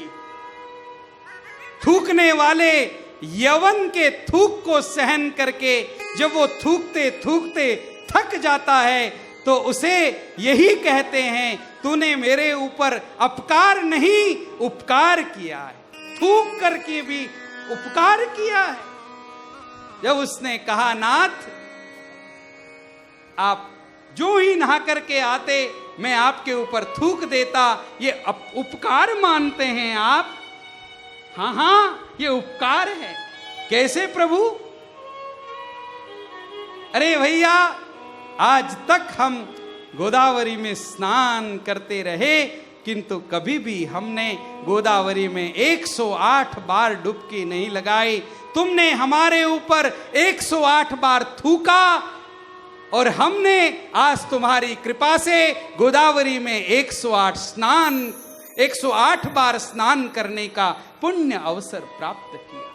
थूकने वाले यवन के थूक को सहन करके जब वो थूकते थूकते थक जाता है, तो उसे यही कहते हैं, तूने मेरे ऊपर अपकार नहीं उपकार किया है। थूक करके भी उपकार किया है। जब उसने कहा, नाथ आप जो ही नहा करके आते मैं आपके ऊपर थूक देता, ये उपकार मानते हैं आप? हाँ हाँ, ये उपकार है। कैसे प्रभु? अरे भैया, आज तक हम गोदावरी में स्नान करते रहे, किंतु कभी भी हमने गोदावरी में 108 बार डुबकी नहीं लगाई। तुमने हमारे ऊपर 108 बार थूका और हमने आज तुम्हारी कृपा से गोदावरी में 108 बार स्नान करने का पुण्य अवसर प्राप्त किया।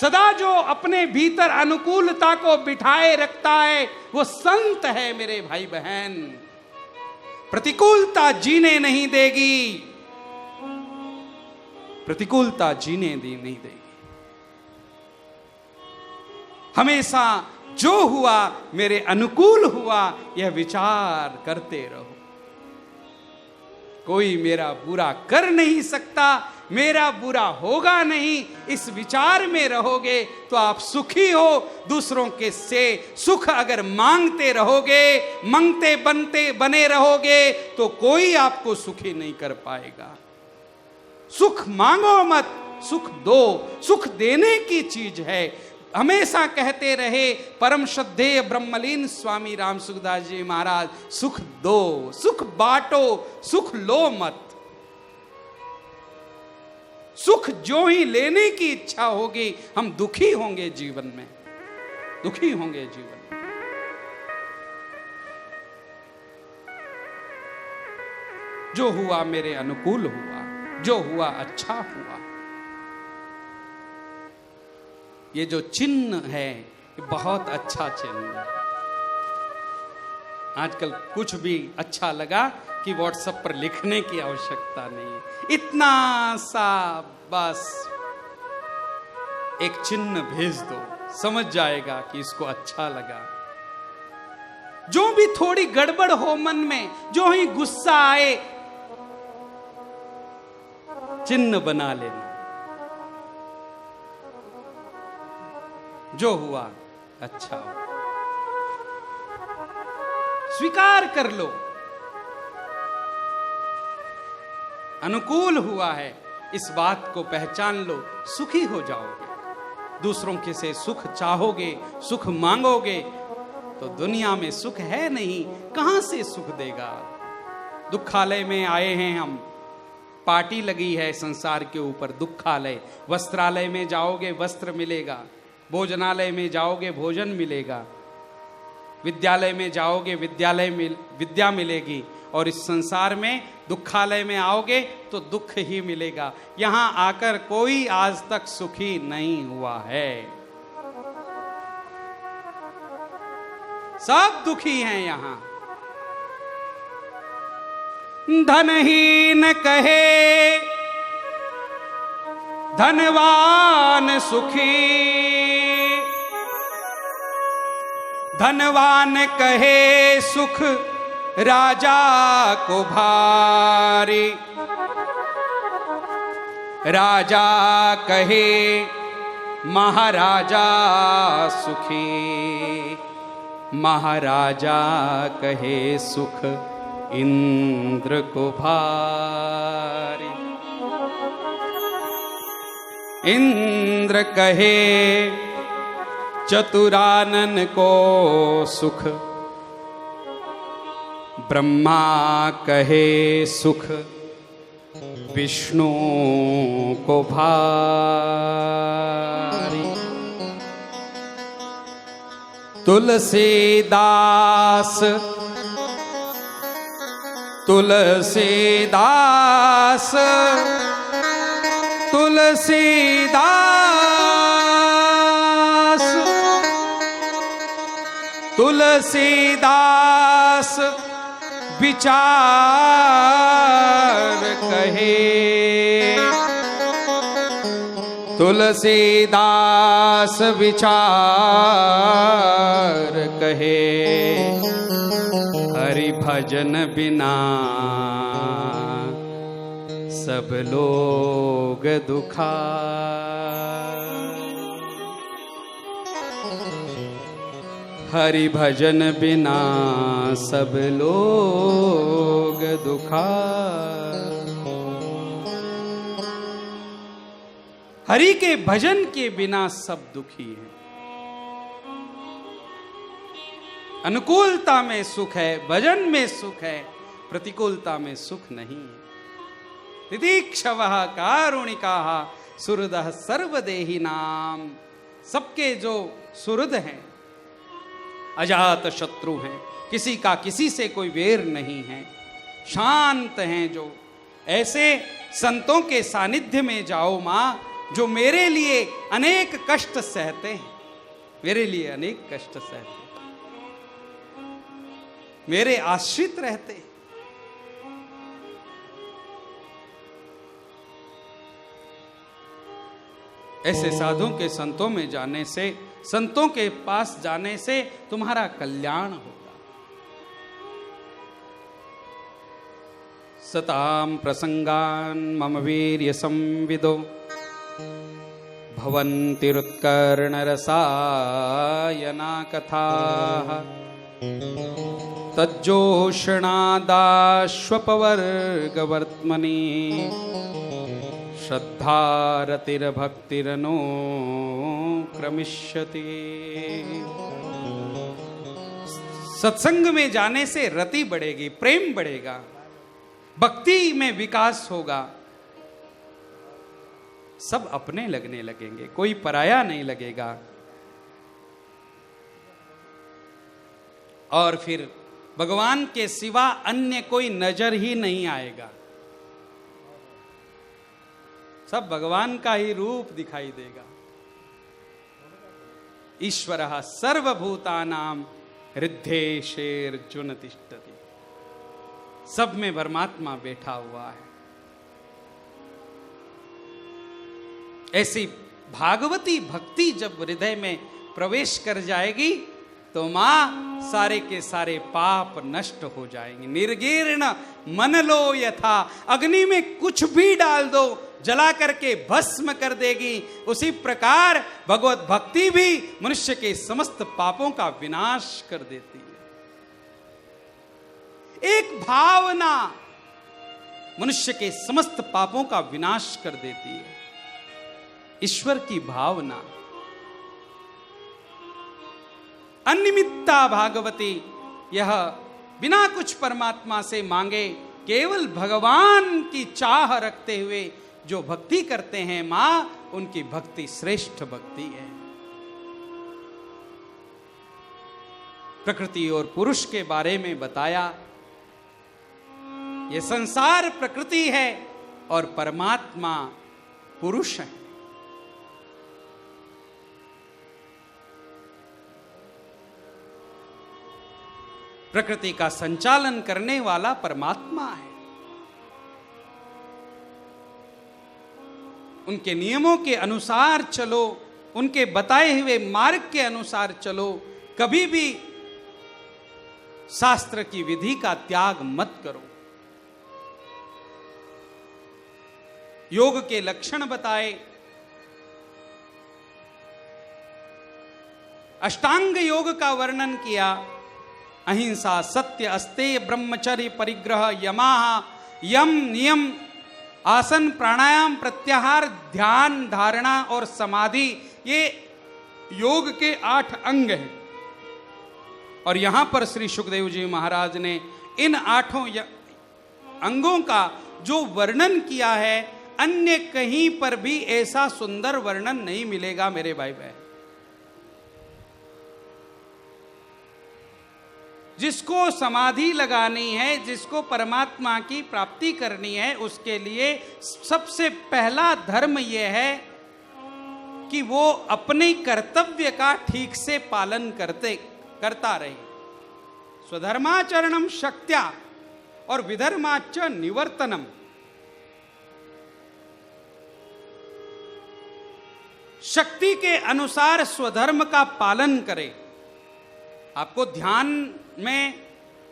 सदा जो अपने भीतर अनुकूलता को बिठाए रखता है वो संत है मेरे भाई बहन। प्रतिकूलता जीने नहीं देगी, प्रतिकूलता जीने नहीं देगी। हमेशा जो हुआ मेरे अनुकूल हुआ, यह विचार करते रहो। कोई मेरा बुरा कर नहीं सकता, मेरा बुरा होगा नहीं, इस विचार में रहोगे तो आप सुखी हो। दूसरों के से सुख अगर मांगते रहोगे, मांगते बनते बने रहोगे, तो कोई आपको सुखी नहीं कर पाएगा। सुख मांगो मत, सुख दो। सुख देने की चीज है। हमेशा कहते रहे परम श्रद्धेय ब्रह्मलीन स्वामी राम सुखदास जी महाराज, सुख दो, सुख बांटो, सुख लो मत। सुख जो ही लेने की इच्छा होगी, हम दुखी होंगे जीवन में, दुखी होंगे जीवन में। जो हुआ मेरे अनुकूल हुआ, जो हुआ अच्छा हुआ। ये जो चिन्ह है, ये बहुत अच्छा चिन्ह है। आजकल कुछ भी अच्छा लगा कि व्हाट्सएप पर लिखने की आवश्यकता नहीं है, इतना सा बस एक चिन्ह भेज दो, समझ जाएगा कि इसको अच्छा लगा। जो भी थोड़ी गड़बड़ हो मन में, जो ही गुस्सा आए, चिन्ह बना लेना। जो हुआ अच्छा हो, स्वीकार कर लो। अनुकूल हुआ है, इस बात को पहचान लो, सुखी हो जाओगे। दूसरों के से सुख चाहोगे, सुख मांगोगे, तो दुनिया में सुख है नहीं, कहां से सुख देगा। दुखालय में आए हैं हम, पार्टी लगी है संसार के ऊपर, दुखालय। वस्त्रालय में जाओगे वस्त्र मिलेगा, भोजनालय में जाओगे भोजन मिलेगा, विद्यालय में जाओगे विद्या मिलेगी, और इस संसार में दुखालय में आओगे तो दुख ही मिलेगा। यहां आकर कोई आज तक सुखी नहीं हुआ है, सब दुखी हैं यहां। धनहीन कहे धनवान सुखी, धनवान कहे सुख राजा को भारी, राजा कहे महाराजा सुखी, महाराजा कहे सुख इंद्र को भारी। इंद्र कहे चतुरानन को सुख, ब्रह्मा कहे सुख विष्णु को भारी। तुलसीदास तुलसीदास तुलसीदास तुलसीदास विचार कहे, तुलसीदास विचार कहे, हरि भजन बिना सब लोग दुखा। हरि भजन बिना सब लोग दुखा। हरि के भजन के बिना सब दुखी हैं। अनुकूलता में सुख है, भजन में सुख है, प्रतिकूलता में सुख नहीं है। तितीक्षवः कारुणिकाः सुहृदः सर्वदेहिनां। सबके जो सुहृद हैं, अजात शत्रु हैं, किसी का किसी से कोई वेर नहीं है, शांत हैं, जो ऐसे संतों के सानिध्य में जाओ माँ, जो मेरे लिए अनेक कष्ट सहते हैं, मेरे लिए अनेक कष्ट सहते हैं, मेरे आश्रित रहते हैं। ऐसे साधुओं के संतों में जाने से, संतों के पास जाने से तुम्हारा कल्याण होगा। सताम प्रसंगान मम वीर्य संविदो भवन्तिरुत्कर्ण रसायना कथाः तज्जोषणादाश्वपवर्गवर्त्मनि श्रद्धारतिर्भक्तिरनो क्रमिष्यति। सत्संग में जाने से रति बढ़ेगी, प्रेम बढ़ेगा, भक्ति में विकास होगा, सब अपने लगने लगेंगे, कोई पराया नहीं लगेगा। और फिर भगवान के सिवा अन्य कोई नजर ही नहीं आएगा, सब भगवान का ही रूप दिखाई देगा। ईश्वरः सर्वभूतानां हृदयेषु तिष्ठति, सब में परमात्मा बैठा हुआ है। ऐसी भागवती भक्ति जब हृदय में प्रवेश कर जाएगी तो मां सारे के सारे पाप नष्ट हो जाएंगे। निर्गीर्ण मन लो यथा, अग्नि में कुछ भी डाल दो जला करके भस्म कर देगी। उसी प्रकार भगवत भक्ति भी मनुष्य के समस्त पापों का विनाश कर देती है। एक भावना मनुष्य के समस्त पापों का विनाश कर देती है, ईश्वर की भावना। अनिमित्ता भागवती, यह बिना कुछ परमात्मा से मांगे केवल भगवान की चाह रखते हुए जो भक्ति करते हैं मां, उनकी भक्ति श्रेष्ठ भक्ति है। प्रकृति और पुरुष के बारे में बताया, यह संसार प्रकृति है और परमात्मा पुरुष है। प्रकृति का संचालन करने वाला परमात्मा है। उनके नियमों के अनुसार चलो, उनके बताए हुए मार्ग के अनुसार चलो, कभी भी शास्त्र की विधि का त्याग मत करो। योग के लक्षण बताए, अष्टांग योग का वर्णन किया। अहिंसा, सत्य, अस्तेय, ब्रह्मचर्य, परिग्रह, यम नियम, आसन, प्राणायाम, प्रत्याहार, ध्यान, धारणा और समाधि, ये योग के 8 अंग हैं। और यहां पर श्री सुखदेव जी महाराज ने इन 8 अंगों का जो वर्णन किया है, अन्य कहीं पर भी ऐसा सुंदर वर्णन नहीं मिलेगा मेरे भाई बहन। जिसको समाधि लगानी है, जिसको परमात्मा की प्राप्ति करनी है, उसके लिए सबसे पहला धर्म यह है कि वो अपने कर्तव्य का ठीक से पालन करता रहे। स्वधर्माचरणम शक्त्या और विधर्माच निवर्तनम। शक्ति के अनुसार स्वधर्म का पालन करें। आपको ध्यान में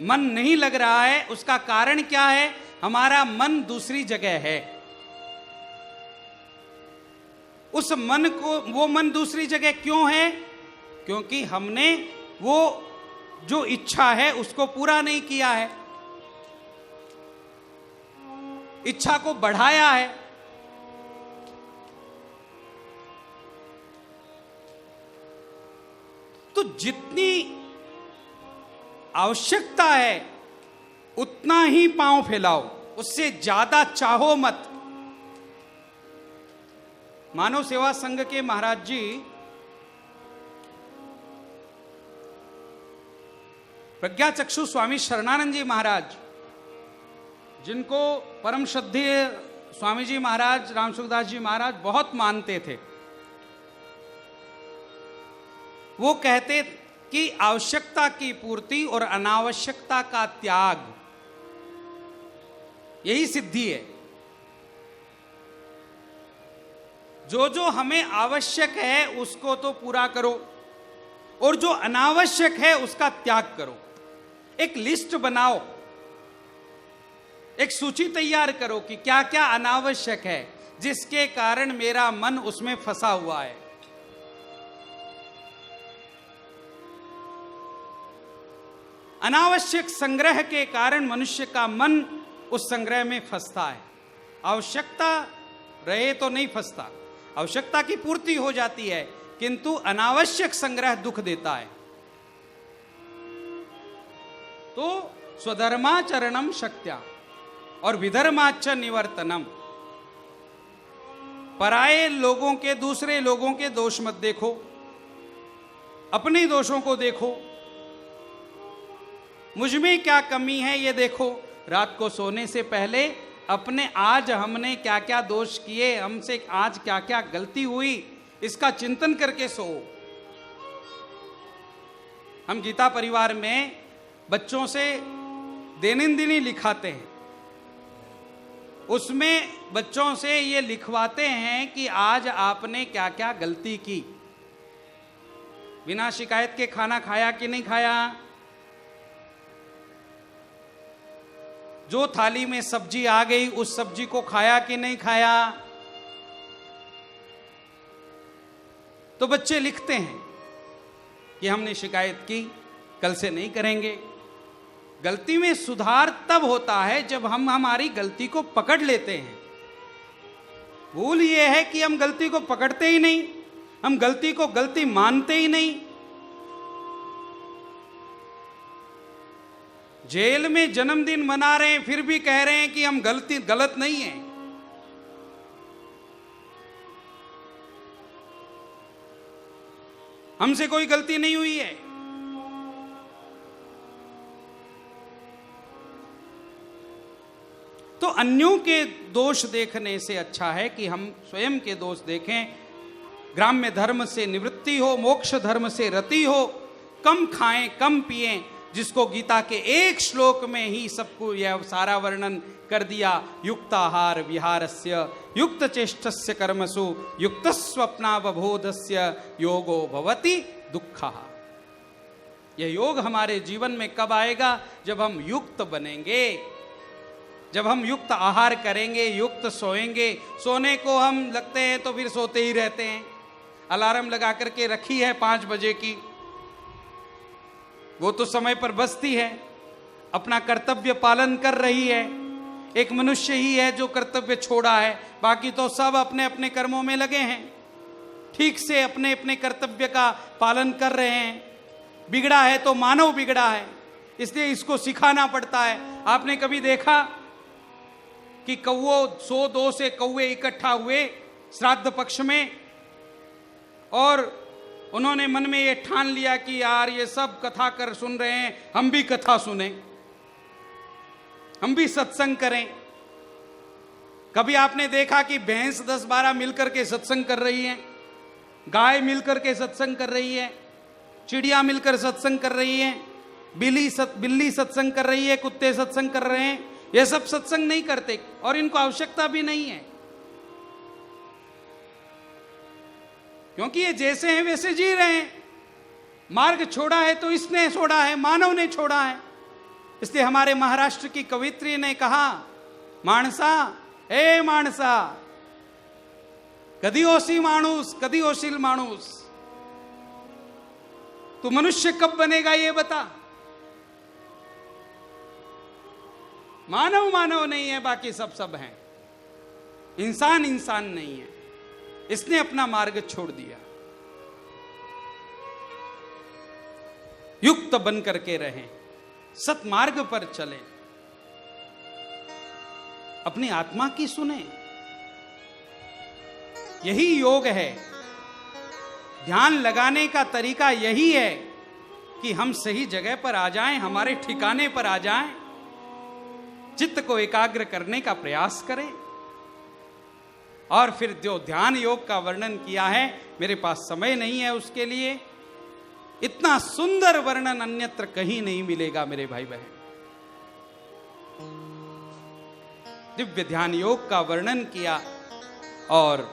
मन नहीं लग रहा है, उसका कारण क्या है? हमारा मन दूसरी जगह है। उस मन को, वो मन दूसरी जगह क्यों है? क्योंकि हमने वो जो इच्छा है उसको पूरा नहीं किया है, इच्छा को बढ़ाया है। तो जितनी आवश्यकता है उतना ही पांव फैलाओ, उससे ज्यादा चाहो मत। मानव सेवा संघ के महाराज जी प्रज्ञाचक्षु स्वामी शरणानंद जी महाराज, जिनको परम श्रद्धेय स्वामी जी महाराज रामसुखदास जी महाराज बहुत मानते थे, वो कहते कि आवश्यकता की पूर्ति और अनावश्यकता का त्याग, यही सिद्धि है। जो जो हमें आवश्यक है उसको तो पूरा करो और जो अनावश्यक है उसका त्याग करो। एक लिस्ट बनाओ, एक सूची तैयार करो कि क्या क्या अनावश्यक है जिसके कारण मेरा मन उसमें फंसा हुआ है। अनावश्यक संग्रह के कारण मनुष्य का मन उस संग्रह में फंसता है। आवश्यकता रहे तो नहीं फंसता, आवश्यकता की पूर्ति हो जाती है, किंतु अनावश्यक संग्रह दुख देता है। तो स्वधर्माचरणम शक्त्या और विधर्माच निवर्तनम, पराये लोगों के, दूसरे लोगों के दोष मत देखो, अपने दोषों को देखो, मुझ में क्या कमी है ये देखो। रात को सोने से पहले अपने आज हमने क्या क्या दोष किए, हमसे आज क्या क्या गलती हुई, इसका चिंतन करके सो। हम गीता परिवार में बच्चों से दैनंदिनी लिखाते हैं, उसमें बच्चों से ये लिखवाते हैं कि आज आपने क्या क्या गलती की, बिना शिकायत के खाना खाया कि नहीं खाया, जो थाली में सब्जी आ गई उस सब्जी को खाया कि नहीं खाया। तो बच्चे लिखते हैं कि हमने शिकायत की, कल से नहीं करेंगे। गलती में सुधार तब होता है जब हम हमारी गलती को पकड़ लेते हैं। भूल ये है कि हम गलती को पकड़ते ही नहीं, हम गलती को गलती मानते ही नहीं। जेल में जन्मदिन मना रहे हैं, फिर भी कह रहे हैं कि हम गलत नहीं है। हमसे कोई गलती नहीं हुई है। तो अन्यों के दोष देखने से अच्छा है कि हम स्वयं के दोष देखें। ग्राम्य धर्म से निवृत्ति हो, मोक्ष धर्म से रति हो, कम खाएं कम पिएं, जिसको गीता के एक श्लोक में ही सबको यह सारा वर्णन कर दिया। युक्ताहार विहारस्य युक्त चेष्टस्य कर्मसु युक्त स्वप्नावबोधस्य योगो भवति दुःखः। यह योग हमारे जीवन में कब आएगा? जब हम युक्त बनेंगे, जब हम युक्त आहार करेंगे, युक्त सोएंगे। सोने को हम लगते हैं तो फिर सोते ही रहते हैं। अलार्म लगा करके रखी है 5 बजे की, वो तो समय पर बजती है, अपना कर्तव्य पालन कर रही है। एक मनुष्य ही है जो कर्तव्य छोड़ा है, बाकी तो सब अपने अपने कर्मों में लगे हैं, ठीक से अपने अपने कर्तव्य का पालन कर रहे हैं। बिगड़ा है तो मानव बिगड़ा है, इसलिए इसको सिखाना पड़ता है। आपने कभी देखा कि कौओ 100-2 से कौवे इकट्ठा हुए श्राद्ध पक्ष में, और उन्होंने मन में ये ठान लिया कि यार ये सब कथा कर सुन रहे हैं, हम भी कथा सुने, हम भी सत्संग करें। कभी आपने देखा कि भैंस 10-12 मिलकर के सत्संग कर रही है, गाय मिलकर के सत्संग कर रही है, चिड़िया मिलकर सत्संग कर रही है, बिल्ली सत्संग कर रही है, कुत्ते सत्संग कर रहे हैं? ये सब सत्संग नहीं करते और इनको आवश्यकता भी नहीं है, क्योंकि ये जैसे हैं वैसे जी रहे हैं। मार्ग छोड़ा है तो इसने छोड़ा है, मानव ने छोड़ा है। इसलिए हमारे महाराष्ट्र की कवित्री ने कहा, माणसा ए माणसा, कधी होसी माणूस, कधी होशील माणूस, तू मनुष्य कब बनेगा ये बता। मानव मानव नहीं है, बाकी सब हैं। इंसान इंसान नहीं है, इसने अपना मार्ग छोड़ दिया। युक्त बन करके रहें, सतमार्ग पर चलें, अपनी आत्मा की सुने। यही योग है। ध्यान लगाने का तरीका यही है कि हम सही जगह पर आ जाएं, हमारे ठिकाने पर आ जाएं, चित्त को एकाग्र करने का प्रयास करें। और फिर जो ध्यान योग का वर्णन किया है, मेरे पास समय नहीं है उसके लिए, इतना सुंदर वर्णन अन्यत्र कहीं नहीं मिलेगा मेरे भाई बहन। दिव्य ध्यान योग का वर्णन किया और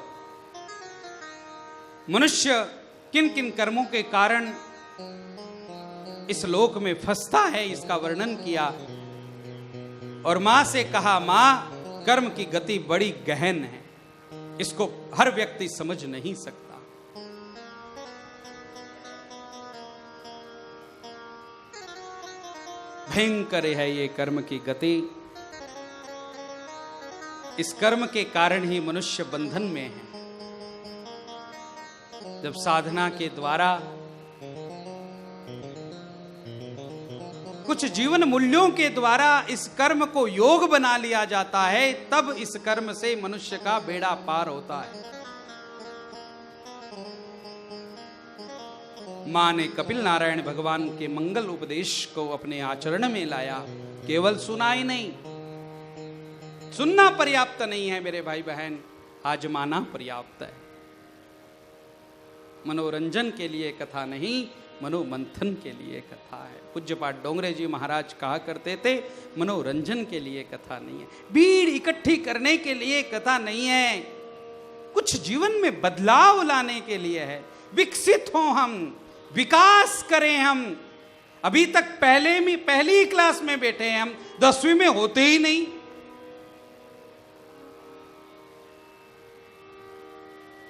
मनुष्य किन किन कर्मों के कारण इस लोक में फंसता है, इसका वर्णन किया। और मां से कहा, मां कर्म की गति बड़ी गहन है, इसको हर व्यक्ति समझ नहीं सकता। भयंकर है ये कर्म की गति, इस कर्म के कारण ही मनुष्य बंधन में है। जब साधना के द्वारा कुछ जीवन मूल्यों के द्वारा इस कर्म को योग बना लिया जाता है, तब इस कर्म से मनुष्य का बेड़ा पार होता है। मां ने कपिल नारायण भगवान के मंगल उपदेश को अपने आचरण में लाया। केवल सुना ही नहीं, सुनना पर्याप्त नहीं है मेरे भाई बहन, आजमाना पर्याप्त है। मनोरंजन के लिए कथा नहीं, मनोमंथन के लिए कथा है। पूज्यपाद डोंगरे जी महाराज कहा करते थे, मनोरंजन के लिए कथा नहीं है, भीड़ इकट्ठी करने के लिए कथा नहीं है, कुछ जीवन में बदलाव लाने के लिए है। विकसित हो हम, विकास करें हम। अभी तक पहली क्लास में बैठे हैं हम, 10वीं में होते ही नहीं।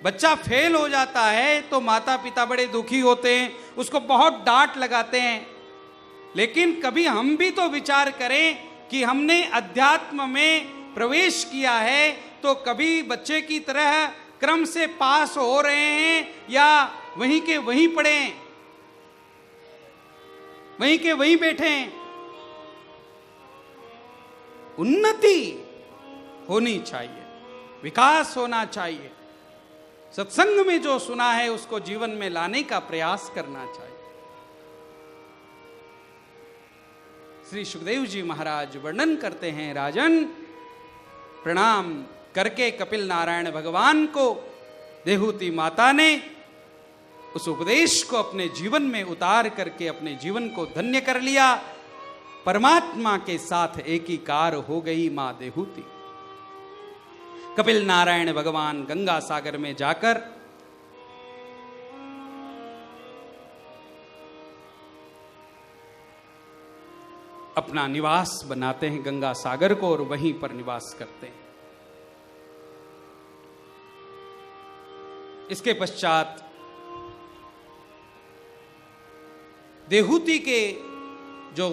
बच्चा फेल हो जाता है तो माता पिता बड़े दुखी होते हैं, उसको बहुत डांट लगाते हैं। लेकिन कभी हम भी तो विचार करें कि हमने अध्यात्म में प्रवेश किया है तो कभी बच्चे की तरह क्रम से पास हो रहे हैं या वहीं के वहीं पढ़े, वहीं के वहीं बैठे। उन्नति होनी चाहिए, विकास होना चाहिए। सत्संग में जो सुना है उसको जीवन में लाने का प्रयास करना चाहिए। श्री सुखदेव जी महाराज वर्णन करते हैं, राजन प्रणाम करके कपिल नारायण भगवान को देहूती माता ने उस उपदेश को अपने जीवन में उतार करके अपने जीवन को धन्य कर लिया। परमात्मा के साथ एकीकार हो गई मां देहूती। कपिल नारायण भगवान गंगा सागर में जाकर अपना निवास बनाते हैं गंगा सागर को और वहीं पर निवास करते हैं। इसके पश्चात देहूती के जो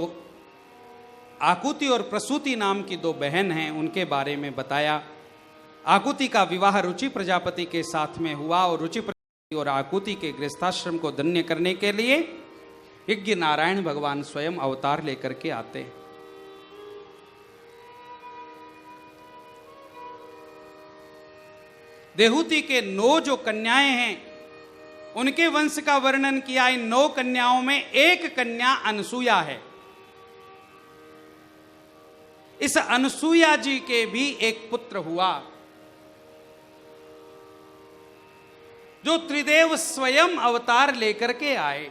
आकुति और प्रसूति नाम की दो बहन हैं उनके बारे में बताया। आकुति का विवाह रुचि प्रजापति के साथ में हुआ और रुचि प्रजापति और आकुति के गृहस्थाश्रम को धन्य करने के लिए यज्ञ नारायण भगवान स्वयं अवतार लेकर के आते हैं। देहूती के 9 जो कन्याएं हैं उनके वंश का वर्णन किया। इन 9 कन्याओं में एक कन्या अनसुया है। इस अनसुया जी के भी एक पुत्र हुआ जो त्रिदेव स्वयं अवतार लेकर के आए।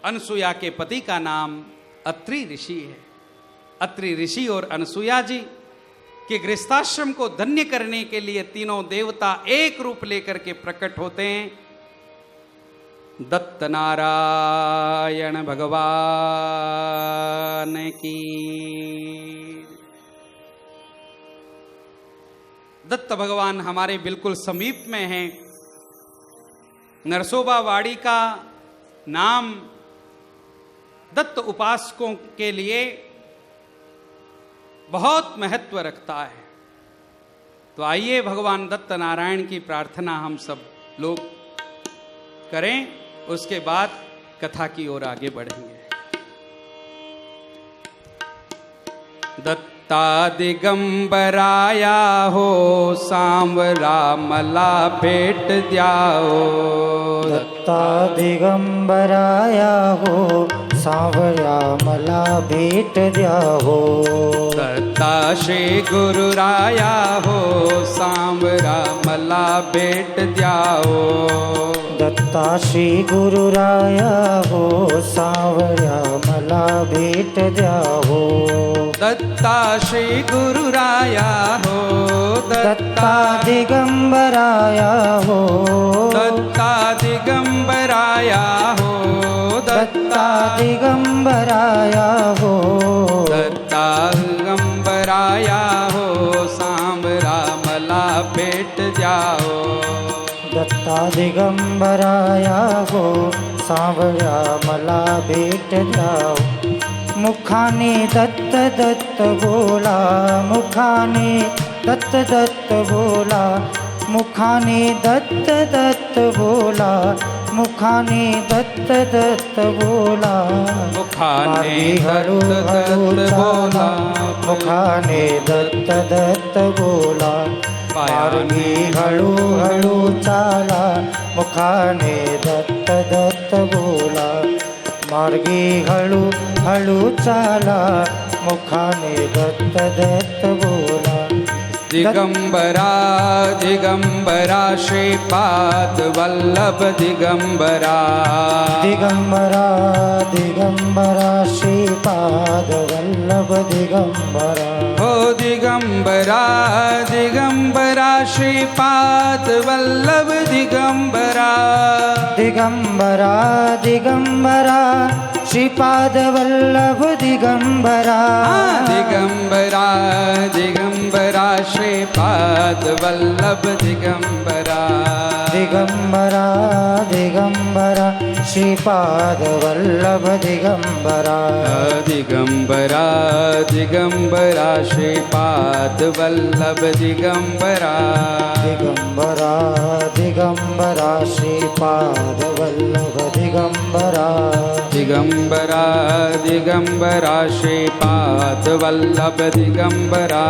अनसुया के पति का नाम अत्रि ऋषि है। अत्रि ऋषि और अनसुया जी के गृहस्थाश्रम को धन्य करने के लिए तीनों देवता एक रूप लेकर के प्रकट होते हैं। दत्त नारायण भगवान की। दत्त भगवान हमारे बिल्कुल समीप में हैं। नरसोबा वाड़ी का नाम दत्त उपासकों के लिए बहुत महत्व रखता है। तो आइए भगवान दत्त नारायण की प्रार्थना हम सब लोग करें, उसके बाद कथा की ओर आगे बढ़ेंगे। दत्ता दिगंबराया हो सांवरा मला भेट द्याओ। दत्ता दिगंबराया हो सांवरा मला भेट द्याओ। दत्ता श्री गुरुराया हो सांवरा मला भेट द्याओ। दत्ता श्री गुरुराया हो सांवरा मला भेट द्याओ। दत्ता श्री गुरुराया हो। दत्ता दिगंबराया हो। दत्ता दिगंबराया हो। दत्ता दिगंबराया हो। दत्ता दिगंबराया हो सांवरा मला भेट जाओ। दत्ता दिगंबराया हो सांवरा मला भेट द्याओ। मुखाने दत्त दत्त बोला, मुखाने दत्त दत्त बोला, मुखाने दत्त दत्त बोला, मुखाने दत्त दत्त बोला, मुखाने दत्त दत्त बोला, मुखाने दत्त दत्त बोला, मार्गी हळू हळू चाला, मुखाने दत्त दत्त बोला, मार्गी हळू हळू चाला, मुखाने दत्त दत्त बोला. दिगंबरा दिगंबरा श्रीपाद वल्लभ दिगंबरा, दिगंबरा दिगंबरा श्रीपाद वल्लभ दिगंबरा, हो दिगंबरा दिगंबरा श्रीपाद वल्लभ दिगंबरा, दिगंबरा दिगंबरा श्रीपाद वल्लभ दिगंबरा, दिगंबरा दिगंबरा श्रीपाद वल्लभ दिगंबरा, दिगंबरा दिगंबरा श्रीपाद वल्लभ दिगंबरा, दिगंबरा दिगंबरा श्रीपाद वल्लभ दिगंबरा, दिगंबरा दिगंबरा श्रीपाद वल्लभ दिगंबरा, दिगंबरा दिगंबरा श्रीपाद वल्लभ दिगंबरा,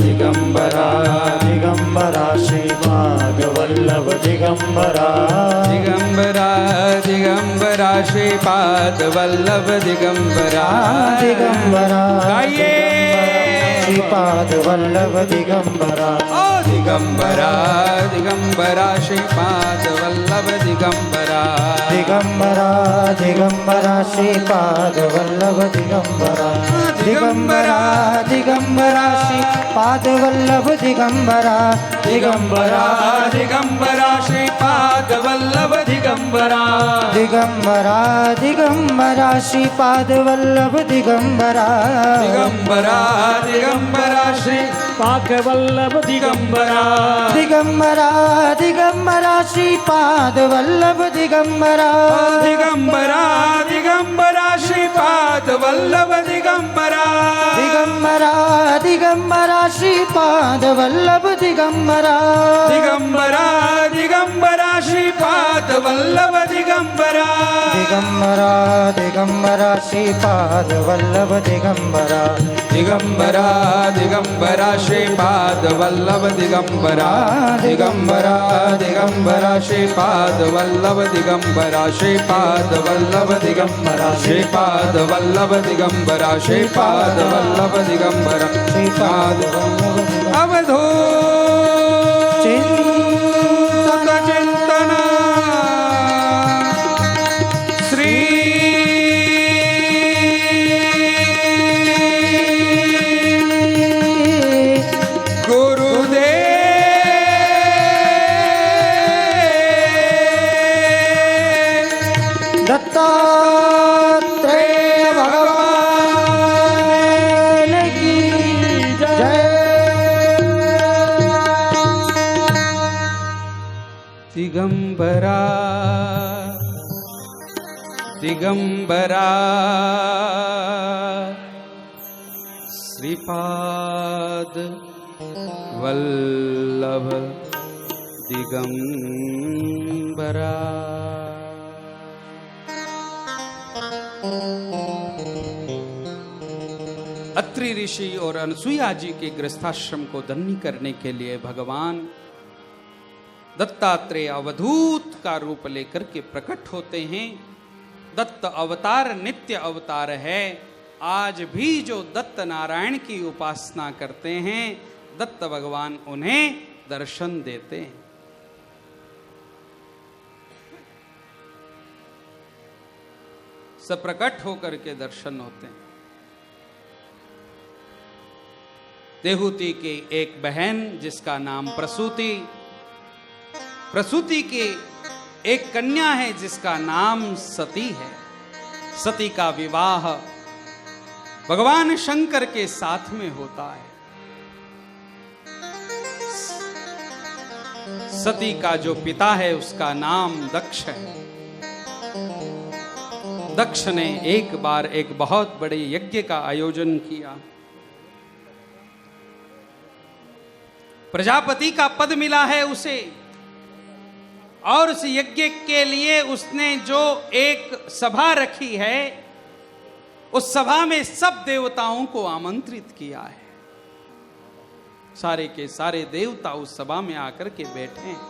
दिगंबरा दिगंबरा श्रीपाद वल्लभ दिगंबरा, दिगंबरा दिगंबरा श्रीपाद वल्लभ दिगंबरा, दिगंबरा गाइए श्रीपाद वल्लभ दिगंबरा, ओ दिगंबरा दिगंबरा श्रीपाद वल्लभ दिगंबरा, दिगंबरा दिगंबरा श्रीपाद वल्लभ दिगंबरा, दिगंबरा दिगंबरा श्रीपाद वल्लभ दिगंबरा, दिगंबरा दिगंबरा श्रीपाद वल्लभ दिगंबरा, दिगंबरा दिगंबरा श्रीपाद वल्लभ दिगंबरा, दिगंबरा दिगंबरा श्रीपाद वल्लभ दिगंबरा, दिगंबरा दिगंबरा श्रीपाद वल्लभ दिगंबरा, दिगंबरा दिगंबरा श्रीपाद वल्लभ दिगंबरा, दिगंबरा दिगंबरा श्रीपाद वल्लभ दिगंबरा, दिगंबरा दिगंबरा श्रीपाद वल्लभ दिगंबरा, दिगंबरा दिगंबरा श्रीपाद वल्लभ दिगंबरा, दिगंबरा दिगंबरा श्रीपाद वल्लभ दिगंबरा, दिगंबरा दिगंबरा श्रीपाद वल्लभ दिगंबरा, श्रीपाद वल्लभ दिगंबरा, श्रीपाद वल्लभ दिगंबरा, श्रीपाद वल्लभ दिगंबरा, श्रीपाद अवधो चिंतन चिंतन श्री दत्तात्रेय भगवान की जय. दिगंबरा दिगंबरा श्रीपाद वल्लभ दिगंबरा. अत्रि ऋषि और अनसुईया जी के गृहस्थाश्रम को धन्य करने के लिए भगवान दत्तात्रेय अवधूत का रूप लेकर के प्रकट होते हैं. दत्त अवतार नित्य अवतार है. आज भी जो दत्त नारायण की उपासना करते हैं, दत्त भगवान उन्हें दर्शन देते हैं. सब प्रकट होकर के दर्शन होते हैं. देहूती की एक बहन जिसका नाम प्रसूति, प्रसूति की एक कन्या है जिसका नाम सती है. सती का विवाह भगवान शंकर के साथ में होता है. सती का जो पिता है उसका नाम दक्ष है. दक्ष ने एक बार एक बहुत बड़े यज्ञ का आयोजन किया। प्रजापति का पद मिला है उसे, और उस यज्ञ के लिए उसने जो एक सभा रखी है, उस सभा में सब देवताओं को आमंत्रित किया है। सारे के सारे देवता उस सभा में आकर के बैठे हैं।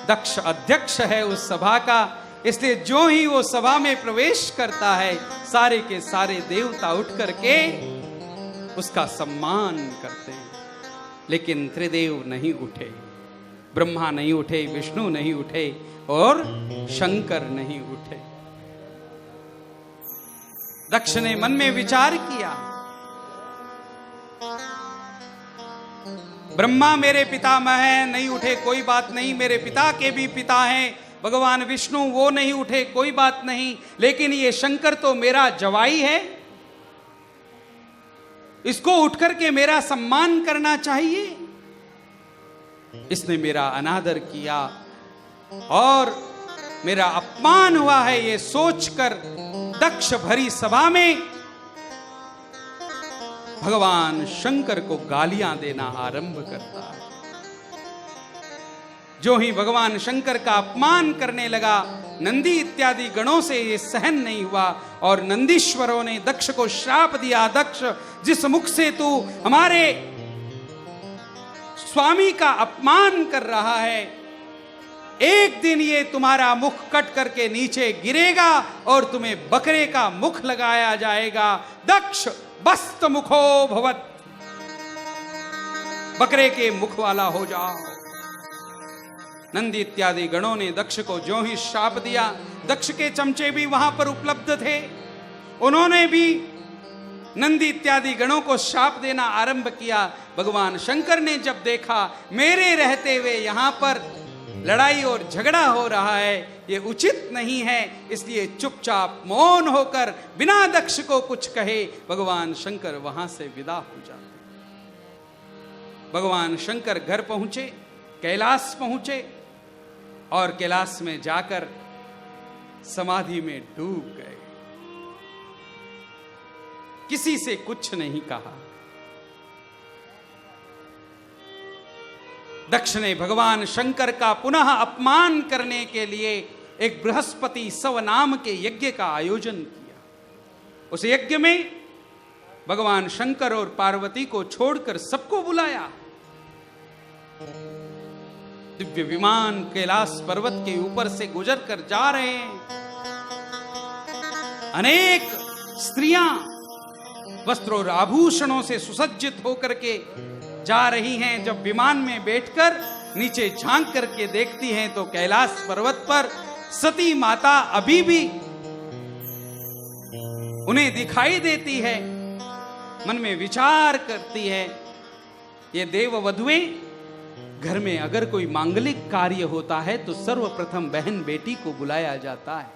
दक्ष अध्यक्ष है उस सभा का, इसलिए जो ही वो सभा में प्रवेश करता है, सारे के सारे देवता उठ करके उसका सम्मान करते हैं। लेकिन त्रिदेव नहीं उठे, ब्रह्मा नहीं उठे, विष्णु नहीं उठे और शंकर नहीं उठे। दक्ष ने मन में विचार किया, ब्रह्मा मेरे पितामह हैं, नहीं उठे कोई बात नहीं, मेरे पिता के भी पिता हैं भगवान विष्णु, वो नहीं उठे कोई बात नहीं, लेकिन ये शंकर तो मेरा जवाई है, इसको उठ करके मेरा सम्मान करना चाहिए। इसने मेरा अनादर किया और मेरा अपमान हुआ है, ये सोचकर दक्ष भरी सभा में भगवान शंकर को गालियां देना आरंभ करता है। जो ही भगवान शंकर का अपमान करने लगा, नंदी इत्यादि गणों से ये सहन नहीं हुआ और नंदीश्वरों ने दक्ष को श्राप दिया, दक्ष जिस मुख से तू हमारे स्वामी का अपमान कर रहा है, एक दिन ये तुम्हारा मुख कट करके नीचे गिरेगा और तुम्हें बकरे का मुख लगाया जाएगा। दक्ष बस्त मुखो भवत, बकरे के मुख वाला हो जाओ। नंदी इत्यादि गणों ने दक्ष को जो ही श्राप दिया, दक्ष के चमचे भी वहां पर उपलब्ध थे, उन्होंने भी नंदी इत्यादि गणों को श्राप देना आरंभ किया। भगवान शंकर ने जब देखा मेरे रहते हुए यहां पर लड़ाई और झगड़ा हो रहा है, ये उचित नहीं है, इसलिए चुपचाप मौन होकर बिना दक्ष को कुछ कहे भगवान शंकर वहां से विदा हो जाते। भगवान शंकर घर पहुंचे, कैलाश पहुंचे और कैलाश में जाकर समाधि में डूब गए। किसी से कुछ नहीं कहा। दक्ष ने भगवान शंकर का पुनः अपमान करने के लिए एक बृहस्पति सव नाम के यज्ञ का आयोजन किया। उस यज्ञ में भगवान शंकर और पार्वती को छोड़कर सबको बुलाया। दिव्य विमान कैलाश पर्वत के ऊपर से गुजर कर जा रहे हैं। अनेक स्त्रियां वस्त्र और आभूषणों से सुसज्जित होकर के जा रही हैं। जब विमान में बैठकर नीचे झांक करके देखती हैं तो कैलाश पर्वत पर सती माता अभी भी उन्हें दिखाई देती है। मन में विचार करती है, ये देव वधुएं, घर में अगर कोई मांगलिक कार्य होता है तो सर्वप्रथम बहन बेटी को बुलाया जाता है।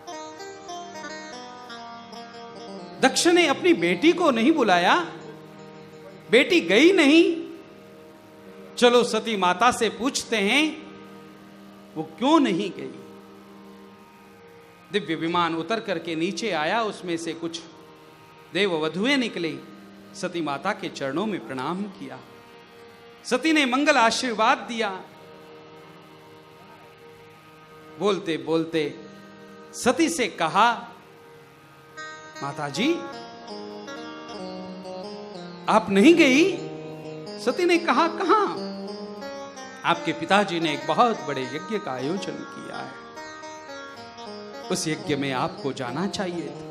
दक्ष ने अपनी बेटी को नहीं बुलाया, बेटी गई नहीं। चलो सती माता से पूछते हैं वो क्यों नहीं गई। दिव्य विमान उतर करके नीचे आया, उसमें से कुछ देव वधुएं निकली, सती माता के चरणों में प्रणाम किया। सती ने मंगल आशीर्वाद दिया। बोलते बोलते सती से कहा, माताजी आप नहीं गई? सती ने कहा, कहां? आपके पिताजी ने एक बहुत बड़े यज्ञ का आयोजन किया है, उस यज्ञ में आपको जाना चाहिए था।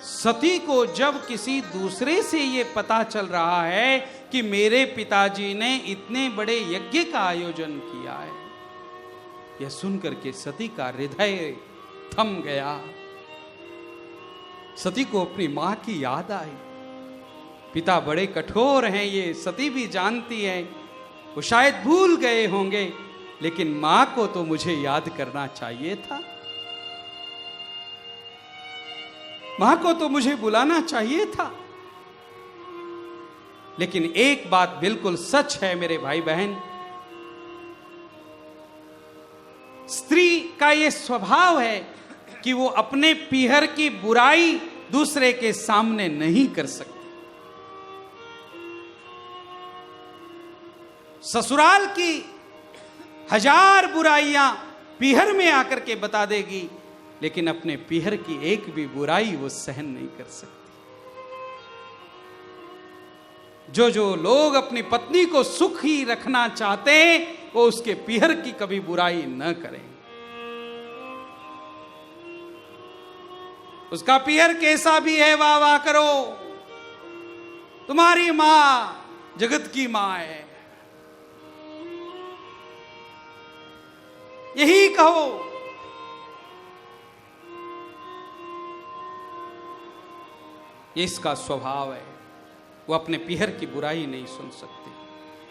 सती को जब किसी दूसरे से यह पता चल रहा है कि मेरे पिताजी ने इतने बड़े यज्ञ का आयोजन किया है, यह सुनकर के सती का हृदय थम गया। सती को अपनी मां की याद आई। पिता बड़े कठोर हैं, ये सती भी जानती है, वो शायद भूल गए होंगे, लेकिन मां को तो मुझे याद करना चाहिए था, मां को तो मुझे बुलाना चाहिए था। लेकिन एक बात बिल्कुल सच है मेरे भाई बहन, स्त्री का ये स्वभाव है कि वो अपने पीहर की बुराई दूसरे के सामने नहीं कर सकती। ससुराल की 1000 बुराइयां पीहर में आकर के बता देगी, लेकिन अपने पीहर की एक भी बुराई वो सहन नहीं कर सकती। जो लोग अपनी पत्नी को सुखी रखना चाहते हैं वो उसके पीहर की कभी बुराई न करें। उसका पीहर कैसा भी है वाह वाह करो, तुम्हारी मां जगत की मां है, यही कहो। ये इसका स्वभाव है, वो अपने पीहर की बुराई नहीं सुन सकती,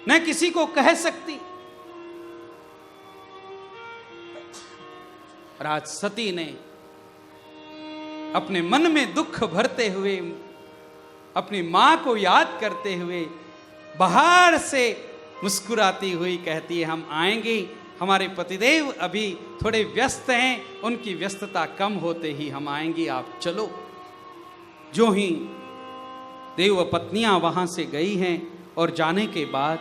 न किसी को कह सकती। और आज सती ने अपने मन में दुख भरते हुए, अपनी मां को याद करते हुए, बाहर से मुस्कुराती हुई कहती है हम आएंगे, हमारे पतिदेव अभी थोड़े व्यस्त हैं, उनकी व्यस्तता कम होते ही हम आएंगे, आप चलो। जो ही देव पत्नियां वहां से गई हैं और जाने के बाद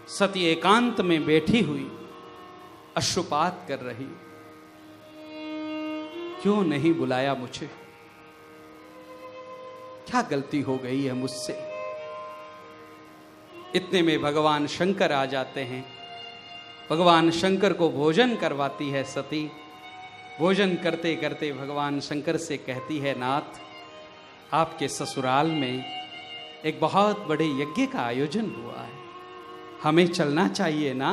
सती एकांत में बैठी हुई अश्रुपात कर रही, क्यों नहीं बुलाया मुझे, क्या गलती हो गई है मुझसे। इतने में भगवान शंकर आ जाते हैं। भगवान शंकर को भोजन करवाती है सती। भोजन करते करते भगवान शंकर से कहती है, नाथ आपके ससुराल में एक बहुत बड़े यज्ञ का आयोजन हुआ है, हमें चलना चाहिए ना।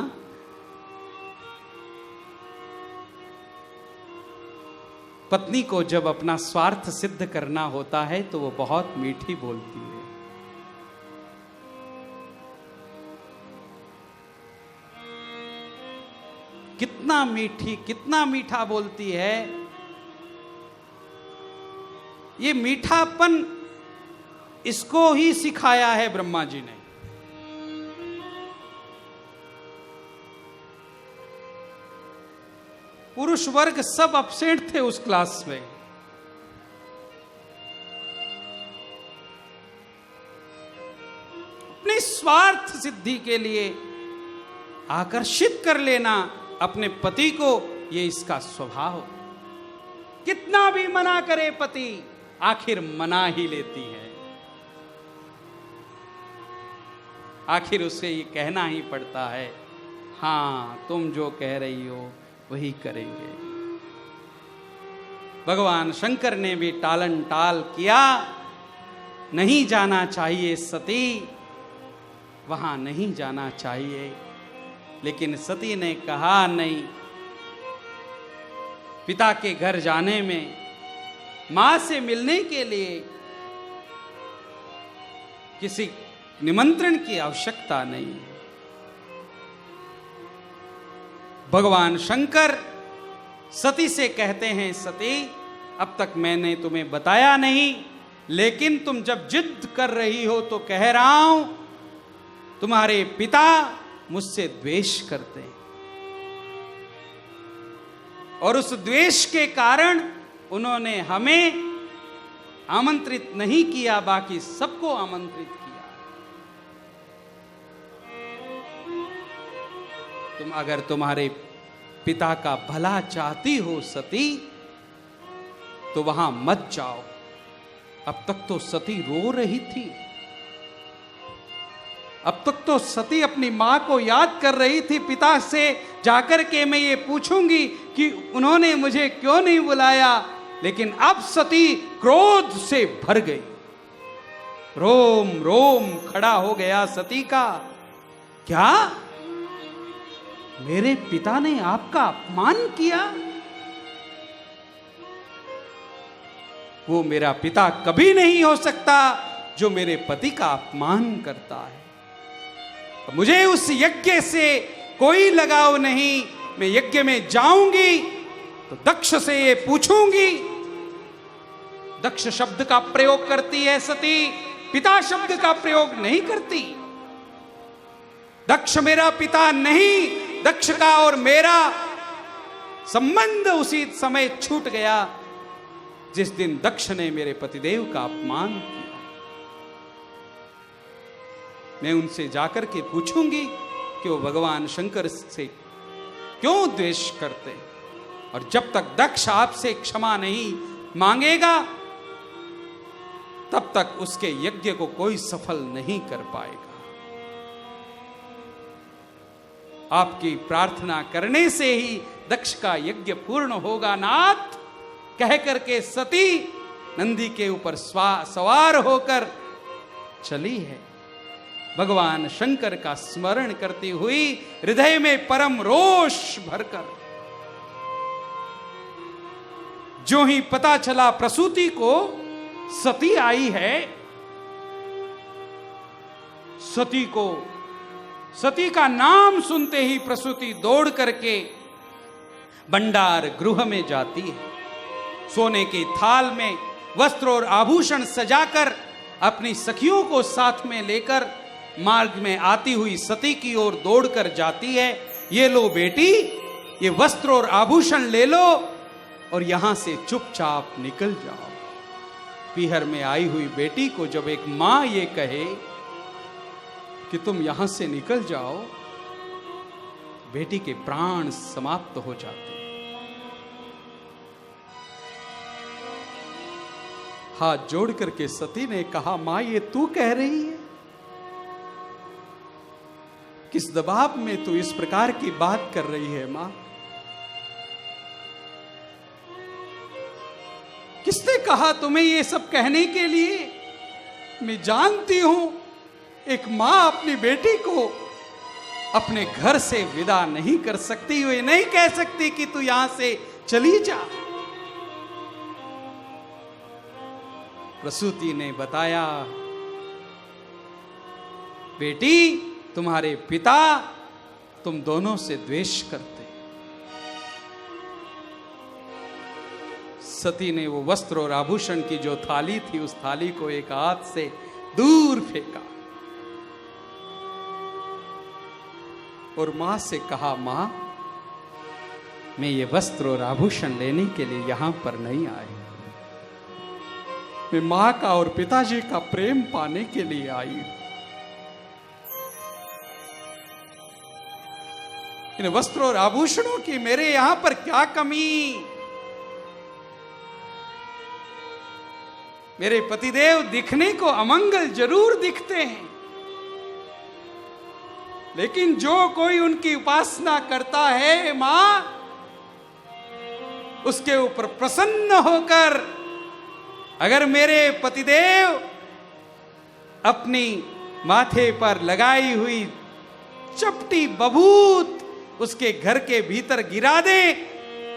पत्नी को जब अपना स्वार्थ सिद्ध करना होता है तो वो बहुत मीठी बोलती है। कितना मीठा बोलती है। ये मीठापन इसको ही सिखाया है ब्रह्मा जी ने। पुरुष वर्ग सब अपसेंट थे उस क्लास में। अपने स्वार्थ सिद्धि के लिए आकर्षित कर लेना अपने पति को, ये इसका स्वभाव। कितना भी मना करे पति, आखिर मना ही लेती है। आखिर उसे ये कहना ही पड़ता है, हां तुम जो कह रही हो वही करेंगे। भगवान शंकर ने भी टालन टाल किया, नहीं जाना चाहिए सती, वहां नहीं जाना चाहिए। लेकिन सती ने कहा नहीं, पिता के घर जाने में, मां से मिलने के लिए किसी निमंत्रण की आवश्यकता नहीं। भगवान शंकर सती से कहते हैं, सती अब तक मैंने तुम्हें बताया नहीं, लेकिन तुम जब जिद कर रही हो तो कह रहा हूं, तुम्हारे पिता मुझसे द्वेष करते हैं और उस द्वेष के कारण उन्होंने हमें आमंत्रित नहीं किया, बाकी सबको आमंत्रित किया। तुम अगर तुम्हारे पिता का भला चाहती हो सती, तो वहां मत जाओ। अब तक तो सती रो रही थी, अब तक तो सती अपनी मां को याद कर रही थी। पिता से जाकर के मैं ये पूछूंगी कि उन्होंने मुझे क्यों नहीं बुलाया, लेकिन अब सती क्रोध से भर गई। रोम रोम खड़ा हो गया सती का। क्या मेरे पिता ने आपका अपमान किया? वो मेरा पिता कभी नहीं हो सकता जो मेरे पति का अपमान करता है। मुझे उस यज्ञ से कोई लगाव नहीं। मैं यज्ञ में जाऊंगी तो दक्ष से ये पूछूंगी। दक्ष शब्द का प्रयोग करती है सती, पिता शब्द का प्रयोग नहीं करती। दक्ष मेरा पिता नहीं। दक्ष का और मेरा संबंध उसी समय छूट गया जिस दिन दक्ष ने मेरे पतिदेव का अपमान किया। मैं उनसे जाकर के पूछूंगी कि वो भगवान शंकर से क्यों द्वेष करते, और जब तक दक्ष आपसे क्षमा नहीं मांगेगा तब तक उसके यज्ञ को कोई सफल नहीं कर पाएगा। आपकी प्रार्थना करने से ही दक्ष का यज्ञ पूर्ण होगा नाथ, कह करके सती नंदी के ऊपर सवार होकर चली है। भगवान शंकर का स्मरण करती हुई हृदय में परम रोष भरकर। जो ही पता चला प्रसूति को सती आई है, सती का नाम सुनते ही प्रसूति दौड़ करके भंडार गृह में जाती है। सोने के थाल में वस्त्र और आभूषण सजाकर अपनी सखियों को साथ में लेकर मार्ग में आती हुई सती की ओर दौड़कर जाती है। ये लो बेटी, ये वस्त्र और आभूषण ले लो और यहां से चुपचाप निकल जाओ। पीहर में आई हुई बेटी को जब एक मां ये कहे कि तुम यहां से निकल जाओ, बेटी के प्राण समाप्त हो जाते। हाथ जोड़ करके सती ने कहा, मां ये तू कह रही है? किस दबाव में तू इस प्रकार की बात कर रही है मां? किसने कहा तुम्हें ये सब कहने के लिए? मैं जानती हूं एक मां अपनी बेटी को अपने घर से विदा नहीं कर सकती, वो नहीं कह सकती कि तू यहां से चली जा। प्रसूति ने बताया, बेटी तुम्हारे पिता तुम दोनों से द्वेष करते। सती ने वो वस्त्र और आभूषण की जो थाली थी उस थाली को एक हाथ से दूर फेंका और मां से कहा, मां मैं ये वस्त्र और आभूषण लेने के लिए यहां पर नहीं आई, मैं मां का और पिताजी का प्रेम पाने के लिए आई हूं। इन वस्त्रों और आभूषणों की मेरे यहां पर क्या कमी? मेरे पतिदेव दिखने को अमंगल जरूर दिखते हैं, लेकिन जो कोई उनकी उपासना करता है मां, उसके ऊपर प्रसन्न होकर अगर मेरे पतिदेव अपनी माथे पर लगाई हुई चपटी बभूत उसके घर के भीतर गिरा दे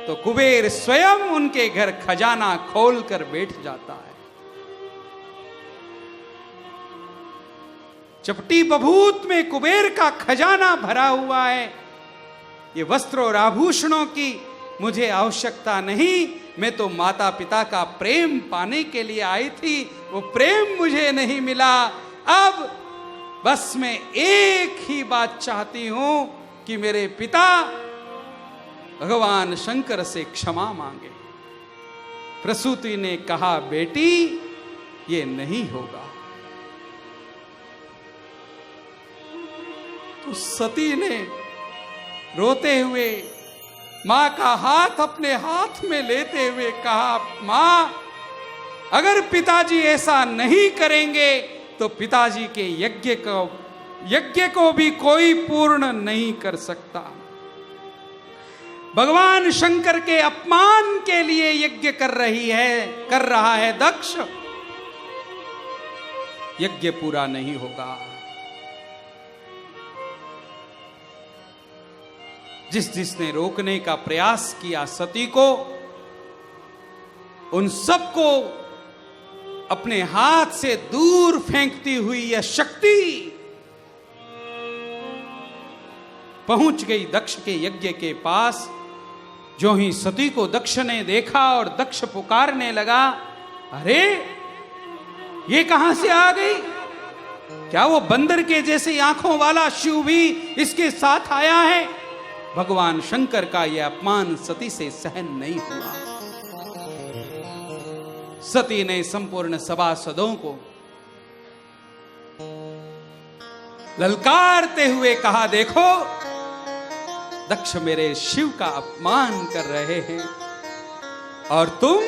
तो कुबेर स्वयं उनके घर खजाना खोल कर बैठ जाता है। चपटी बभूत में कुबेर का खजाना भरा हुआ है। ये वस्त्र और आभूषणों की मुझे आवश्यकता नहीं, मैं तो माता पिता का प्रेम पाने के लिए आई थी, वो प्रेम मुझे नहीं मिला। अब बस मैं एक ही बात चाहती हूं कि मेरे पिता भगवान शंकर से क्षमा मांगे। प्रसूति ने कहा, बेटी ये नहीं होगा। तो सती ने रोते हुए मां का हाथ अपने हाथ में लेते हुए कहा, मां अगर पिताजी ऐसा नहीं करेंगे तो पिताजी के यज्ञ को भी कोई पूर्ण नहीं कर सकता। भगवान शंकर के अपमान के लिए यज्ञ कर रहा है दक्ष, यज्ञ पूरा नहीं होगा। जिसने रोकने का प्रयास किया सती को, उन सबको अपने हाथ से दूर फेंकती हुई यह शक्ति पहुंच गई दक्ष के यज्ञ के पास। जो ही सती को दक्ष ने देखा और दक्ष पुकारने लगा, अरे ये कहां से आ गई? क्या वो बंदर के जैसी आंखों वाला शिव भी इसके साथ आया है? भगवान शंकर का यह अपमान सती से सहन नहीं हुआ। सती ने संपूर्ण सभासदों को ललकारते हुए कहा, देखो दक्ष मेरे शिव का अपमान कर रहे हैं और तुम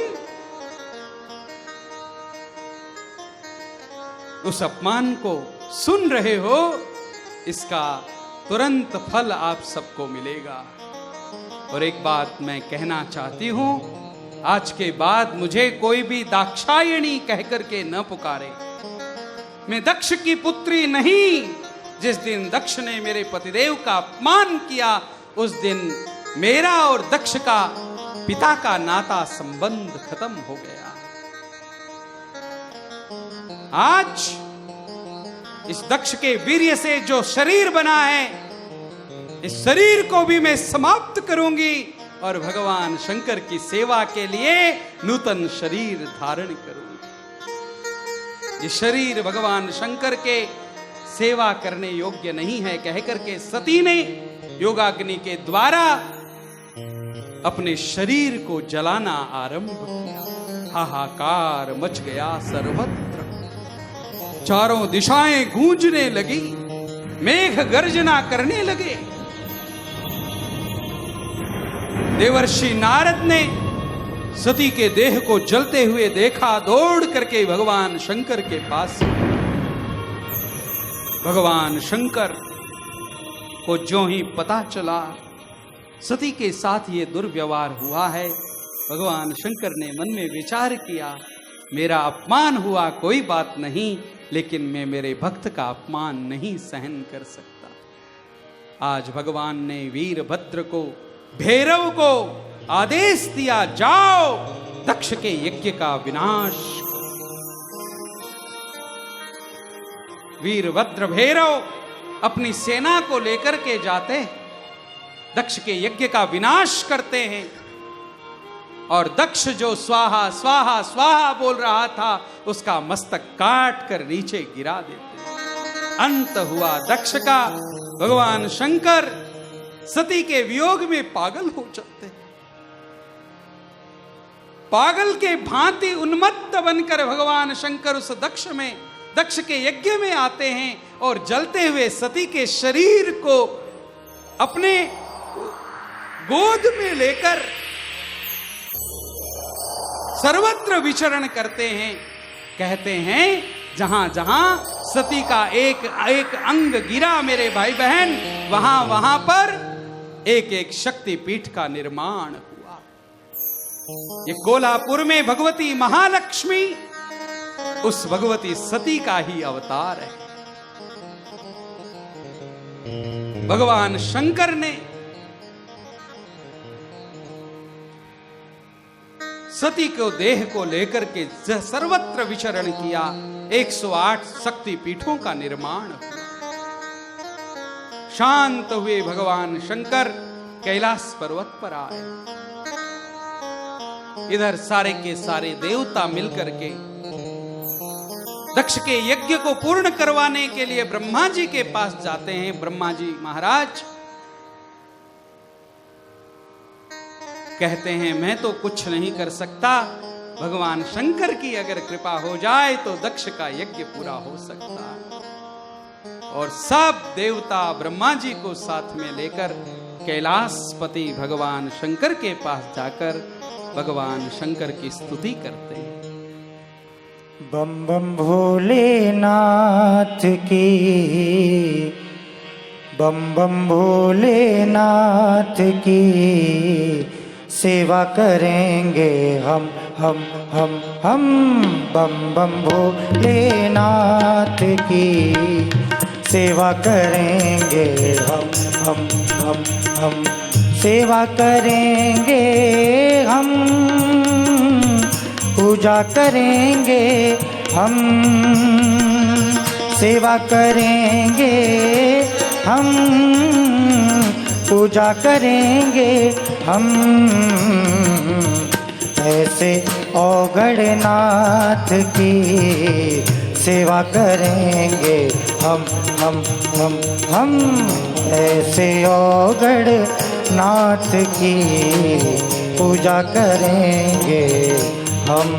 उस अपमान को सुन रहे हो। इसका तुरंत फल आप सबको मिलेगा। और एक बात मैं कहना चाहती हूं, आज के बाद मुझे कोई भी दाक्षायणी कहकर के न पुकारे। मैं दक्ष की पुत्री नहीं। जिस दिन दक्ष ने मेरे पतिदेव का अपमान किया, उस दिन मेरा और दक्ष का पिता का नाता संबंध खत्म हो गया। आज इस दक्ष के वीर्य से जो शरीर बना है, इस शरीर को भी मैं समाप्त करूंगी और भगवान शंकर की सेवा के लिए नूतन शरीर धारण करूंगी। ये शरीर भगवान शंकर के सेवा करने योग्य नहीं है कहकर के सती ने योगाग्नि के द्वारा अपने शरीर को जलाना आरंभ किया। हाहाकार मच गया सर्वत्र, चारों दिशाएं गूंजने लगी, मेघ गर्जना करने लगे। देवर्षि नारद ने सती के देह को जलते हुए देखा, दौड़ करके भगवान शंकर के पास। भगवान शंकर को जो ही पता चला सती के साथ ये दुर्व्यवहार हुआ है, भगवान शंकर ने मन में विचार किया, मेरा अपमान हुआ कोई बात नहीं, लेकिन मैं मेरे भक्त का अपमान नहीं सहन कर सकता। आज भगवान ने वीरभद्र को, भैरव को आदेश दिया, जाओ दक्ष के यज्ञ का विनाश। वीरभद्र भैरव अपनी सेना को लेकर के जाते, दक्ष के यज्ञ का विनाश करते हैं। और दक्ष जो स्वाहा स्वाहा स्वाहा बोल रहा था, उसका मस्तक काट कर नीचे गिरा देते। अंत हुआ दक्ष का। भगवान शंकर सती के वियोग में पागल हो जाते, पागल के भांति उन्मत्त बनकर भगवान शंकर उस दक्ष के यज्ञ में आते हैं और जलते हुए सती के शरीर को अपने गोद में लेकर सर्वत्र विचरण करते हैं। कहते हैं जहां जहां सती का एक एक अंग गिरा मेरे भाई बहन, वहां वहां पर एक एक शक्तिपीठ का निर्माण हुआ। ये कोल्हापुर में भगवती महालक्ष्मी उस भगवती सती का ही अवतार है। भगवान शंकर ने सती को देह को लेकर के सर्वत्र विचरण किया। 108 शक्ति पीठों का निर्माण हुआ। शांत हुए भगवान शंकर कैलाश पर्वत पर आए। इधर सारे के सारे देवता मिलकर के दक्ष के यज्ञ को पूर्ण करवाने के लिए ब्रह्मा जी के पास जाते हैं। ब्रह्मा जी महाराज कहते हैं मैं तो कुछ नहीं कर सकता, भगवान शंकर की अगर कृपा हो जाए तो दक्ष का यज्ञ पूरा हो सकता है। और सब देवता ब्रह्मा जी को साथ में लेकर कैलाशपति भगवान शंकर के पास जाकर भगवान शंकर की स्तुति करते हैं। बम बम भोलेनाथ की, बम बम भोलेनाथ की सेवा करेंगे हम। बम बम भोलेनाथ की सेवा करेंगे हम सेवा करेंगे हम, पूजा करेंगे हम, सेवा करेंगे हम, पूजा करेंगे हम। ऐसे औगड़नाथ की सेवा करेंगे हम ऐसे औगड़ नाथ की पूजा करेंगे हम।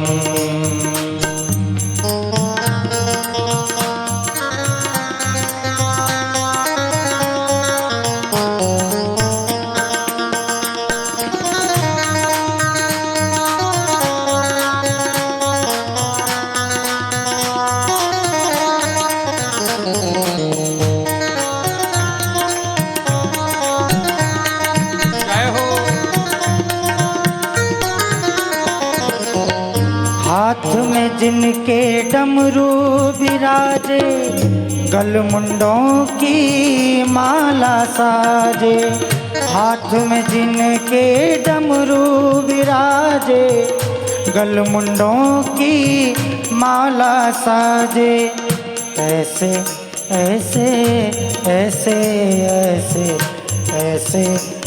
हाथ में जिनके डमरू विराजे, गलमुंडों की माला साजे। हाथ में जिनके डमरू विराजे, गलमुंडों की माला साजे। ऐसे ऐसे ऐसे ऐसे ऐसे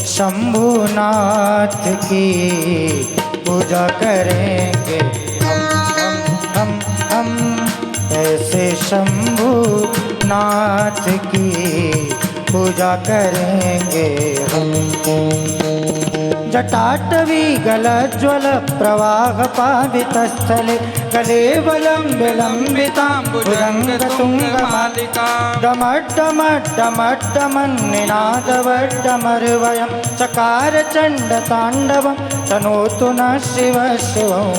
शंभुनाथ की पूजा करेंगे हम ऐसे शंभुनाथ की पूजा करेंगे हम। जटाटवी गलज्वल प्रवाह पावितस्थले, कलेवलम्बितां भुजङ्गतुङ्गमालिकां डमड्डमड्डमड्डमन्निनादवड्डमर्वयं चकार चण्डताण्डवं तनोतु नः शिवः शिवं।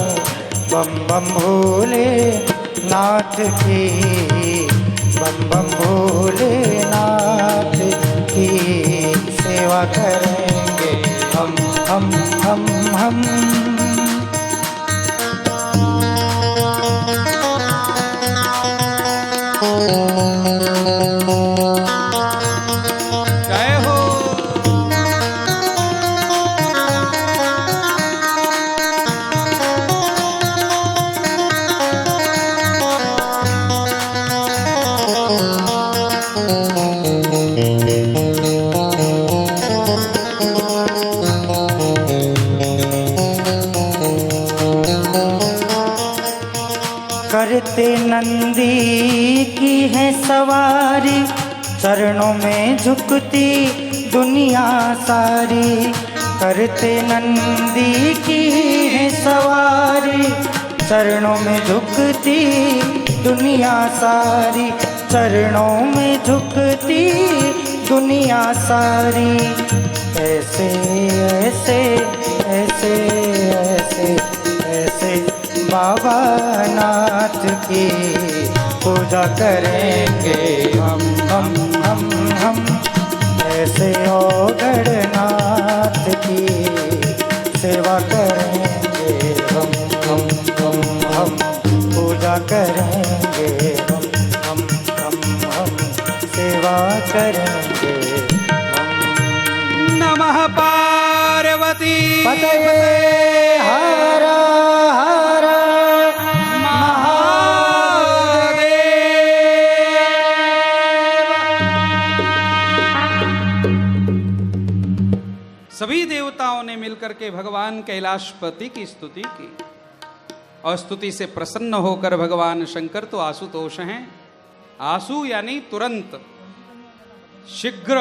बम बम भोले नाथ की, बम बम भोले नाथ की सेवा करेंगे हम। जय हो। करते नंदी की है सवारी, चरणों में झुकती दुनिया सारी। करते नंदी की है सवारी, चरणों में झुकती दुनिया सारी। चरणों में झुकती दुनिया सारी। ऐसे ऐसे ऐसे ऐसे ऐसे बाबा नाथ की पूजा करेंगे हम। ऐसे औगड़ नाथ की सेवा करेंगे हम। पूजा करेंगे हम सेवा करेंगे हम। नमः पार्वती पतये हर हर सभी देवताओं ने मिलकर के भगवान कैलाशपति की स्तुति की और स्तुति से प्रसन्न होकर भगवान शंकर तो आशुतोष हैं। आशु यानी तुरंत, शीघ्र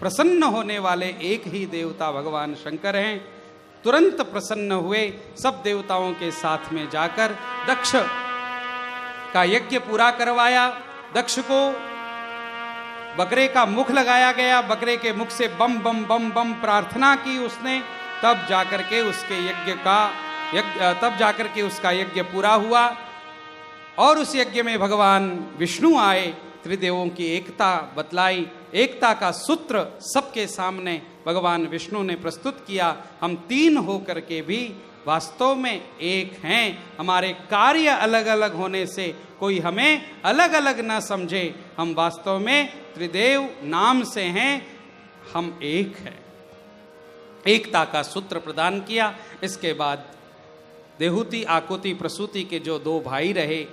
प्रसन्न होने वाले एक ही देवता भगवान शंकर हैं। तुरंत प्रसन्न हुए, सब देवताओं के साथ में जाकर दक्ष का यज्ञ पूरा करवाया। दक्ष को बकरे का मुख लगाया गया, बकरे के मुख से बम बम बम बम प्रार्थना की उसने, तब जाकर के उसका यज्ञ पूरा हुआ। और उस यज्ञ में भगवान विष्णु आए, त्रिदेवों की एकता बतलाई, एकता का सूत्र सबके सामने भगवान विष्णु ने प्रस्तुत किया। हम तीन होकर के भी वास्तव में एक हैं। हमारे कार्य अलग अलग होने से कोई हमें अलग अलग न समझे, हम वास्तव में त्रिदेव नाम से हैं, हम एक हैं। एकता का सूत्र प्रदान किया। इसके बाद देहूति, आकुति, प्रसूति के जो दो भाई रहे,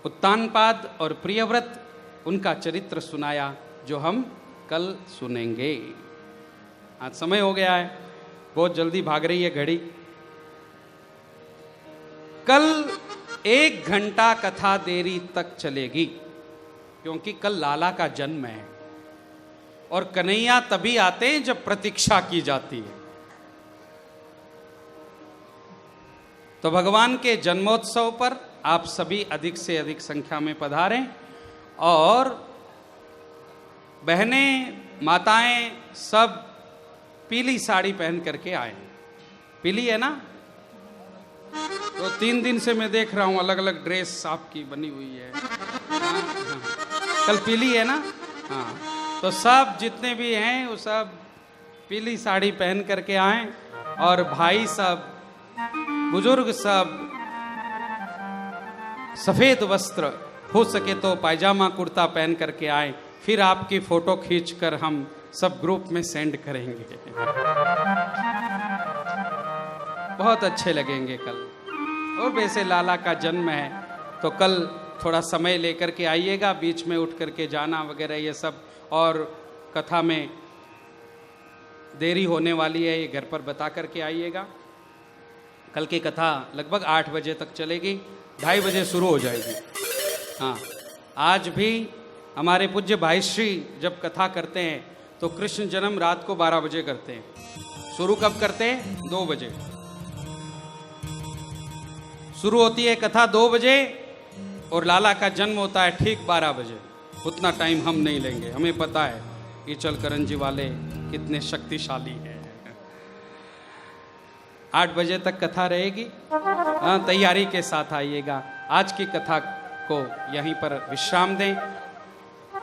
उत्तानपाद और प्रियव्रत, उनका चरित्र सुनाया, जो हम कल सुनेंगे। आज समय हो गया है, बहुत जल्दी भाग रही है घड़ी। कल 1 घंटा कथा देरी तक चलेगी, क्योंकि कल लाला का जन्म है और कन्हैया तभी आते हैं जब प्रतीक्षा की जाती है। तो भगवान के जन्मोत्सव पर आप सभी अधिक से अधिक संख्या में पधारें और बहनें, माताएं सब पीली साड़ी पहन करके आए। पीली है ना? तो 3 दिन से मैं देख रहा हूं अलग अलग ड्रेस आपकी बनी हुई है। हाँ, कल पीली है ना? हाँ, तो सब जितने भी हैं वो सब पीली साड़ी पहन करके आए और भाई सब, बुजुर्ग सब सफेद वस्त्र, हो सके तो पायजामा कुर्ता पहन करके आए। फिर आपकी फोटो खींचकर हम सब ग्रुप में सेंड करेंगे। बहुत अच्छे लगेंगे कल। और वैसे लाला का जन्म है तो कल थोड़ा समय लेकर के आइएगा, बीच में उठ करके जाना वगैरह ये सब, और कथा में देरी होने वाली है ये घर पर बता करके आइएगा। कल की कथा लगभग 8 बजे तक चलेगी, 2:30 बजे शुरू हो जाएगी। हाँ, आज भी हमारे पूज्य भाई श्री जब कथा करते हैं तो कृष्ण जन्म रात को 12 बजे करते हैं। शुरू कब करते हैं? 2 बजे शुरू होती है कथा, 2 बजे, और लाला का जन्म होता है ठीक 12 बजे। उतना टाइम हम नहीं लेंगे, हमें पता है इचलकरंजी जी वाले कितने शक्तिशाली हैं। 8 बजे तक कथा रहेगी। हाँ, तैयारी के साथ आइएगा। आज की कथा को यहीं पर विश्राम दें।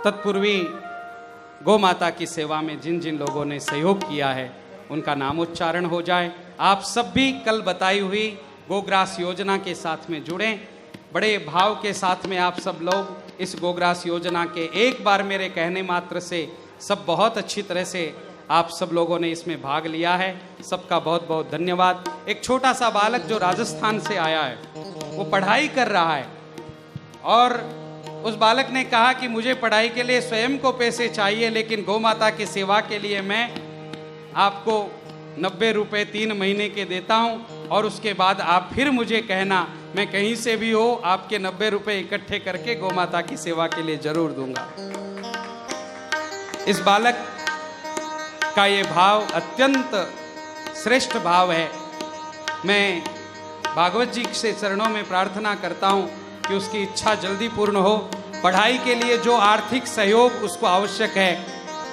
तत्पूर्वी गौ माता की सेवा में जिन जिन लोगों ने सहयोग किया है उनका नामोच्चारण हो जाए। आप सब भी कल बताई हुई गोग्रास योजना के साथ में जुड़ें। बड़े भाव के साथ में आप सब लोग इस गोग्रास योजना के एक बार मेरे कहने मात्र से सब बहुत अच्छी तरह से आप सब लोगों ने इसमें भाग लिया है। सबका बहुत बहुत धन्यवाद। एक छोटा सा बालक जो राजस्थान से आया है वो पढ़ाई कर रहा है और उस बालक ने कहा कि मुझे पढ़ाई के लिए स्वयं को पैसे चाहिए, लेकिन गौ माता की सेवा के लिए मैं आपको 90 रुपए 3 महीने के देता हूं और उसके बाद आप फिर मुझे कहना, मैं कहीं से भी हो आपके 90 रुपए इकट्ठे करके गौ माता की सेवा के लिए जरूर दूंगा। इस बालक का ये भाव अत्यंत श्रेष्ठ भाव है। मैं भागवत जी से चरणों में प्रार्थना करता हूँ कि उसकी इच्छा जल्दी पूर्ण हो। पढ़ाई के लिए जो आर्थिक सहयोग उसको आवश्यक है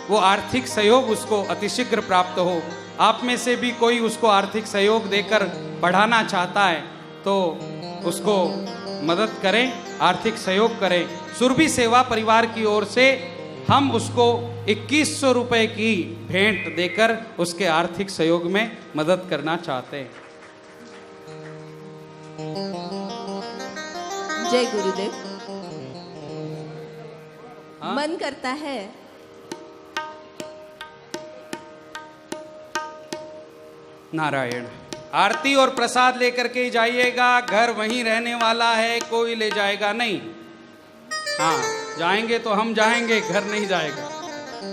वो आर्थिक सहयोग उसको अतिशीघ्र प्राप्त हो। आप में से भी कोई उसको आर्थिक सहयोग देकर बढ़ाना चाहता है तो उसको मदद करें, आर्थिक सहयोग करें। सुरभि सेवा परिवार की ओर से हम उसको 2100 रुपए की भेंट देकर उसके आर्थिक सहयोग में मदद करना चाहते हैं। जय गुरुदेव। हाँ? मन करता है नारायण। आरती और प्रसाद लेकर के ही जाइएगा, घर वहीं रहने वाला है, कोई ले जाएगा नहीं। हाँ, जाएंगे तो हम जाएंगे, घर नहीं जाएगा।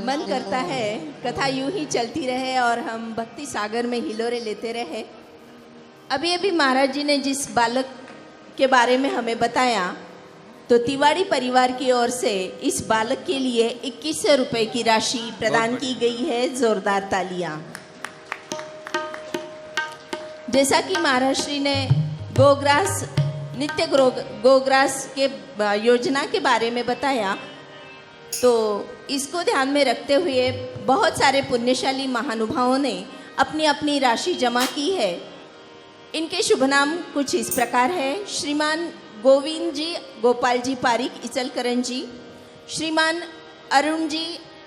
मन करता है कथा यूं ही चलती रहे और हम भक्ति सागर में हिलोरे लेते रहे। अभी अभी महाराज जी ने जिस बालक के बारे में हमें बताया तो तिवाड़ी परिवार की ओर से इस बालक के लिए 2100 रुपए की राशि प्रदान की गई है। जोरदार तालियां। जैसा कि महाराज श्री ने गोग्रास नित्य गोग्रास के योजना के बारे में बताया तो इसको ध्यान में रखते हुए बहुत सारे पुण्यशाली महानुभावों ने अपनी अपनी राशि जमा की है। इनके शुभ नाम कुछ इस प्रकार है। श्रीमान गोविंद जी गोपाल जी पारिक इचलकरंजी, श्रीमान अरुण जी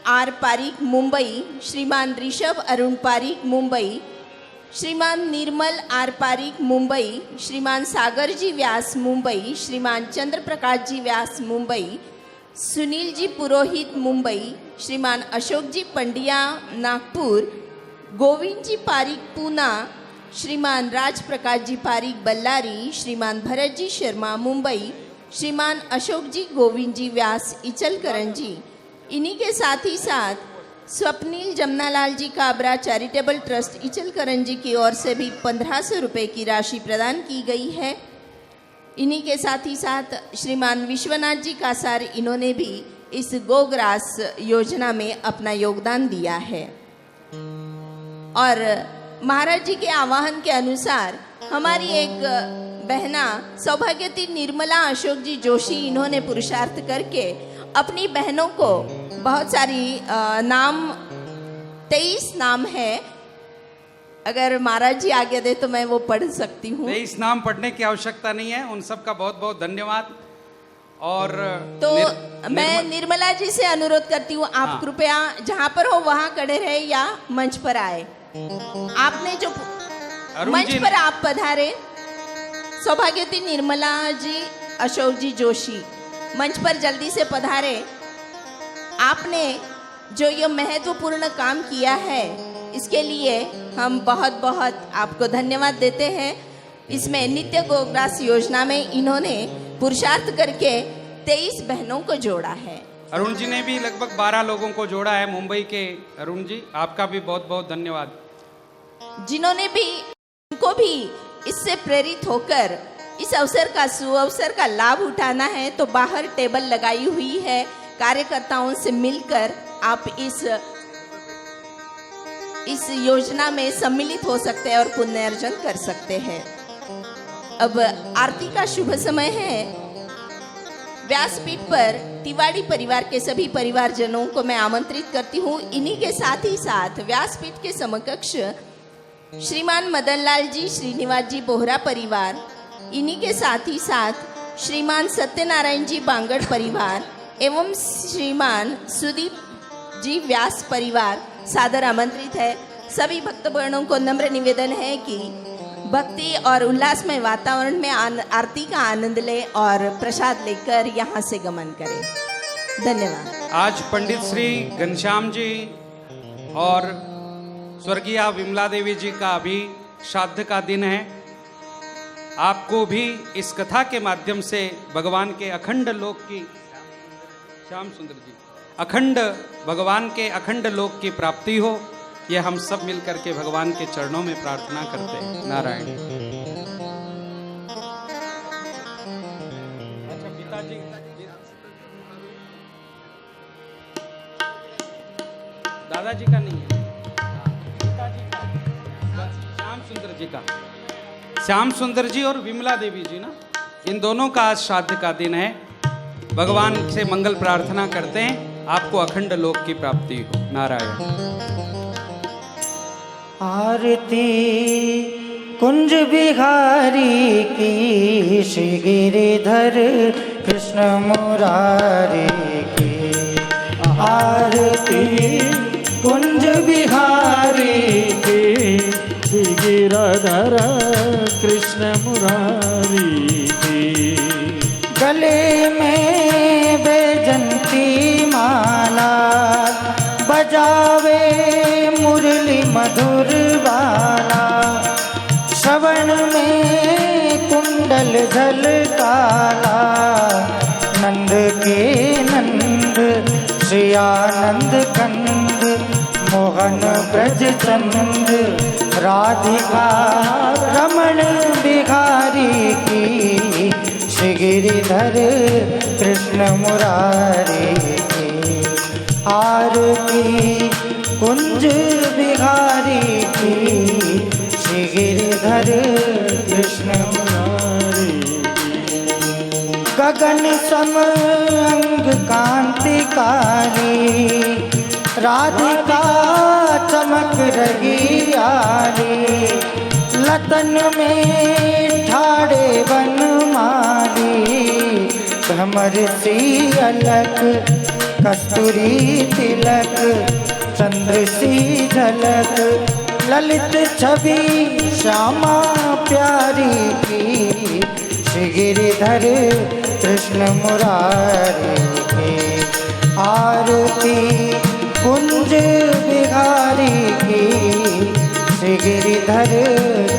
आर पारिक मुंबई, श्रीमान ऋषभ अरुण पारिक मुंबई, श्रीमान निर्मल आर पारिक मुंबई, श्रीमान सागर जी व्यास मुंबई, श्रीमान चंद्र प्रकाश जी व्यास मुंबई, सुनील जी पुरोहित मुंबई, श्रीमान अशोक जी पंडिया नागपुर, गोविंद जी पारिक पूना, श्रीमान राज प्रकाश जी पारिक बल्लारी, श्रीमान भरत जी शर्मा मुंबई, श्रीमान अशोक जी गोविंद जी व्यास इचलकरंजी। इन्हीं के साथ ही साथ स्वप्निल जमनालाल जी काबरा चैरिटेबल ट्रस्ट इचलकरंजी की ओर से भी 1500 रुपये की राशि प्रदान की गई है। इन्हीं के साथ ही साथ श्रीमान विश्वनाथ जी कासार, इन्होंने भी इस गोग्रास योजना में अपना योगदान दिया है। और महाराज जी के आह्वान के अनुसार हमारी एक बहना सौभाग्यवती निर्मला अशोक जी जोशी, इन्होंने पुरुषार्थ करके अपनी बहनों को बहुत सारी नाम 23 नाम है, अगर महाराज जी आगे दे तो मैं वो पढ़ सकती हूँ। 23 नाम पढ़ने की आवश्यकता नहीं है, उन सबका बहुत बहुत धन्यवाद। और तो मैं निर्मला जी से अनुरोध करती हूँ, आप कृपया जहाँ पर हो वहाँ खड़े रहे या मंच पर आए। आपने जो मंच पर आप पधारे, सौभाग्यवती निर्मला जी अशोक जी जोशी मंच पर जल्दी से पधारे। आपने जो ये महत्वपूर्ण काम किया है, इसके लिए हम बहुत बहुत आपको धन्यवाद देते हैं। इसमें नित्य गोग्रास योजना में इन्होंने पुरुषार्थ करके 23 बहनों को जोड़ा है। अरुण जी ने भी लगभग 12 लोगों को जोड़ा है, मुंबई के अरुण जी, आपका भी बहुत बहुत धन्यवाद। जिन्होंने भी, उनको भी इससे प्रेरित होकर इस अवसर का, सुअवसर का लाभ उठाना है तो बाहर टेबल लगाई हुई है, कार्यकर्ताओं से मिलकर आप इस योजना में सम्मिलित हो सकते हैं और पुण्यार्जन कर सकते हैं। अब आरती का शुभ समय है। व्यासपीठ पर तिवाड़ी परिवार के सभी परिवारजनों को मैं आमंत्रित करती हूँ। इन्हीं के साथ ही साथ व्यासपीठ के समकक्ष श्रीमान मदनलाल जी श्रीनिवास जी बोहरा परिवार, इन्हीं के साथ ही साथ श्रीमान सत्यनारायण जी बांगड़ परिवार एवं श्रीमान सुदीप जी व्यास परिवार सादर आमंत्रित है। सभी भक्तगणों को नम्र निवेदन है कि भक्ति और उल्लासमय वातावरण में आरती का आनंद ले और प्रसाद लेकर यहाँ से गमन करें। धन्यवाद। आज पंडित श्री घनश्याम जी और स्वर्गीय विमला देवी जी का भी श्राद्ध का दिन है। आपको भी इस कथा के माध्यम से भगवान के अखंड लोक की, श्याम सुंदर जी, अखंड भगवान के अखंड लोक की प्राप्ति हो, ये हम सब मिलकर के भगवान के चरणों में प्रार्थना करते हैं। नारायण। अच्छा, पिताजी दादाजी का नहीं है, पिताजी का, श्याम सुंदर जी का, श्याम सुंदर जी और विमला देवी जी ना, इन दोनों का आज श्राद्ध का दिन है। भगवान से मंगल प्रार्थना करते हैं, आपको अखंड लोक की प्राप्ति हो। नारायण। आरती कुंज बिहारी की, श्री गिरिधर कृष्ण मुरारी की। आरती कुंज बिहारी की, श्री गिरिधर कृष्ण मुरारी की। गले में बैजंती माला, बजावे मुरली मधुर बाला। श्रवण में कुंडल झलकाला, नंद के नंद श्री आनंद कंद। मोहन ब्रज चंद राधिका रमण बिहारी की, श्री गिरिधर कृष्ण मुरारी की। आरती कुंज बिहारी की, श्री गिरिधर कृष्ण मुरारी की। गगन सम अंग कांतिकारी, राधिका चमक रही यारी। लतन में ठाड़े बनमाली, भ्रमर सी अलक कस्तूरी तिलक। चंद्र सी झलक ललित छवि श्यामा प्यारी की, श्री गिरिधर कृष्ण मुरारी की। आरती कुंज बिहारी की, श्री गिरिधर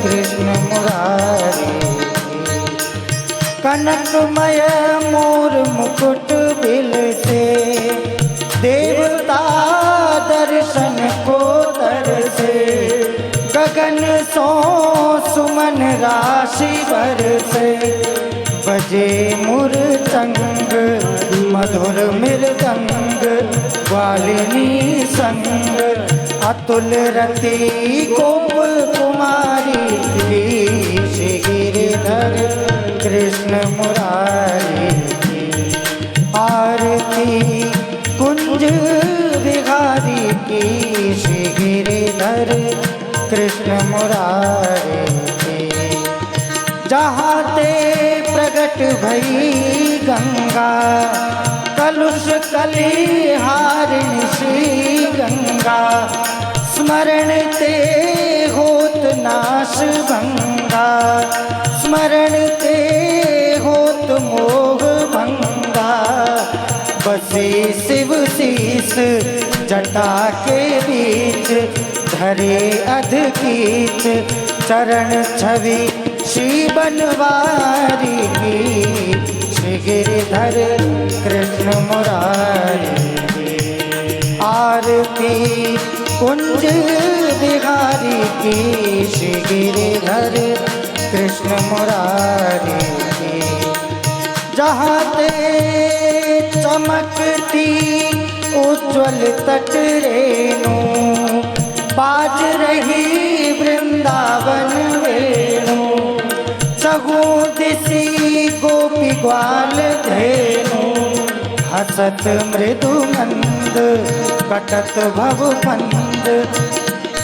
कृष्ण मुरारी की। कनकमय मोर मुकुट बिल से, देवता दर्शन को तरसे। गगन सो सुमन राशि बरसे, बजे मुरचंग मधुर मृदंग वालिनी संग अतुल रति गोप कुमारी श्री गिरिधर कृष्ण मुरारी की आरती कुंज बिहारी की श्री गिरिधर कृष्ण मुरारी की जहाँ ते प्रगट भई गंगा कलुष कलिहारिणी श्री गंगा स्मरण ते होत नाश भंगा स्मरण ते होत मोह भंगा बसे शिव शीस जटा के बीच धरे अधकीच चरण छवि श्री बनवारी की श्री गिरिधर कृष्ण मुरारी की आरती कुंज बिहारी की श्री गिरिधर कृष्ण मुरारी की जहाँ ते चमकती उज्ज्वल तट रेणु बाज रही वृंदावन वेणु सगु दिसी गोपी ग्वाल धेनु हसत मृदु मंद कटत भव पंद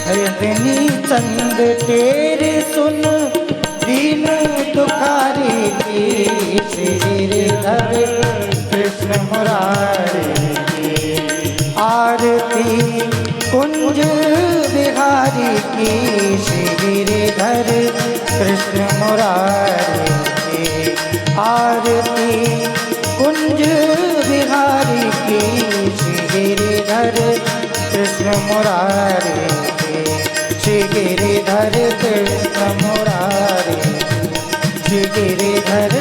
हृदनी चंद तेरे सुन दीन दुखारी की श्री गिरिधर कृष्ण मुरारी की आरती कुंज बिहारी की श्री गिरिधर कृष्ण मुरारी की आरती कुंज बिहारी की श्री गिरिधर कृष्ण मुरारी की श्री गिरिधर कृष्ण मुरारी श्री गिरिधर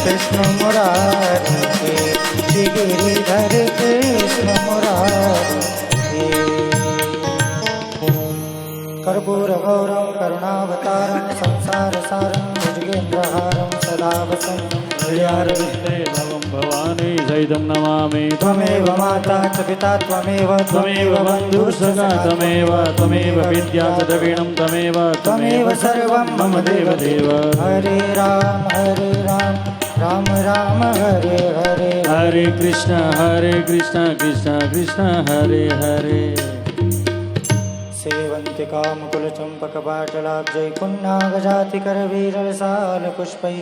कृष्ण मुरारी की श्री गिरिधर कृष्ण मुरारी कर्पूरगौरं करुणावतारं संसारसारं भुजगेन्द्रहारं सदा वसन्तं हृदयारविन्दे भवं भवानी सहितं नमामि त्वमेव माता च पिता त्वमेव त्वमेव बन्धुसखा त्वमेव विद्या च द्रविणं त्वमेव सर्वं मम देवदेव हरे राम राम राम हरे हरे हरे कृष्ण कृष्ण कृष्ण हरे हरे सेवन्तिका मुकुलचम्पकपाटलाब्जै पुन्नागजातिकरवीररसालपुष्पै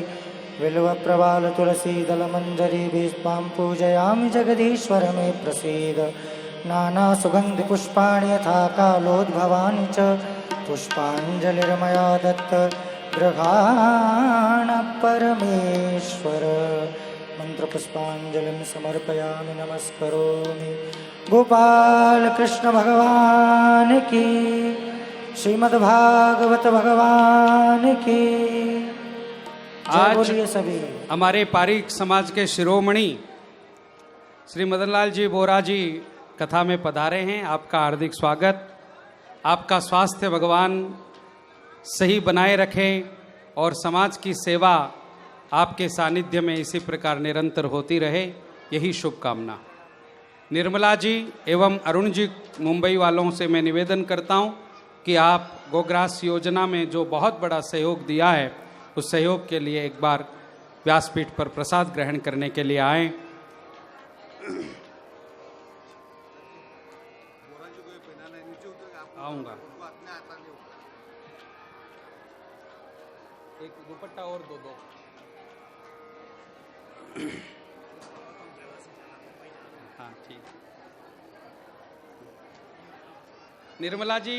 बिल्वप्रवालतुलसीदलमञ्जरीभिस्त्वां पूजयामि जगदीश्वर मे प्रसीद नानासुगन्धिपुष्पाणि यथा कालोद्भवानि च पुष्पाञ्जलिर्मया दत्त गृहाण परमेश्वर मंत्रपुष्पाञ्जलिं समर्पयामि नमस्करोमि गोपाल कृष्ण भगवान की श्रीमद्भागवत भगवान की आज सभी हमारे पारीक समाज के शिरोमणि श्री मदनलाल जी बोरा जी कथा में पधारे हैं। आपका हार्दिक स्वागत। आपका स्वास्थ्य भगवान सही बनाए रखें और समाज की सेवा आपके सानिध्य में इसी प्रकार निरंतर होती रहे, यही शुभकामना। निर्मला जी एवं अरुण जी मुंबई वालों से मैं निवेदन करता हूं कि आप गोग्रास योजना में जो बहुत बड़ा सहयोग दिया है, उस सहयोग के लिए एक बार व्यासपीठ पर प्रसाद ग्रहण करने के लिए आएं। आऊँगा। एक दुपट्टा और दो। हाँ ठीक। निर्मला जी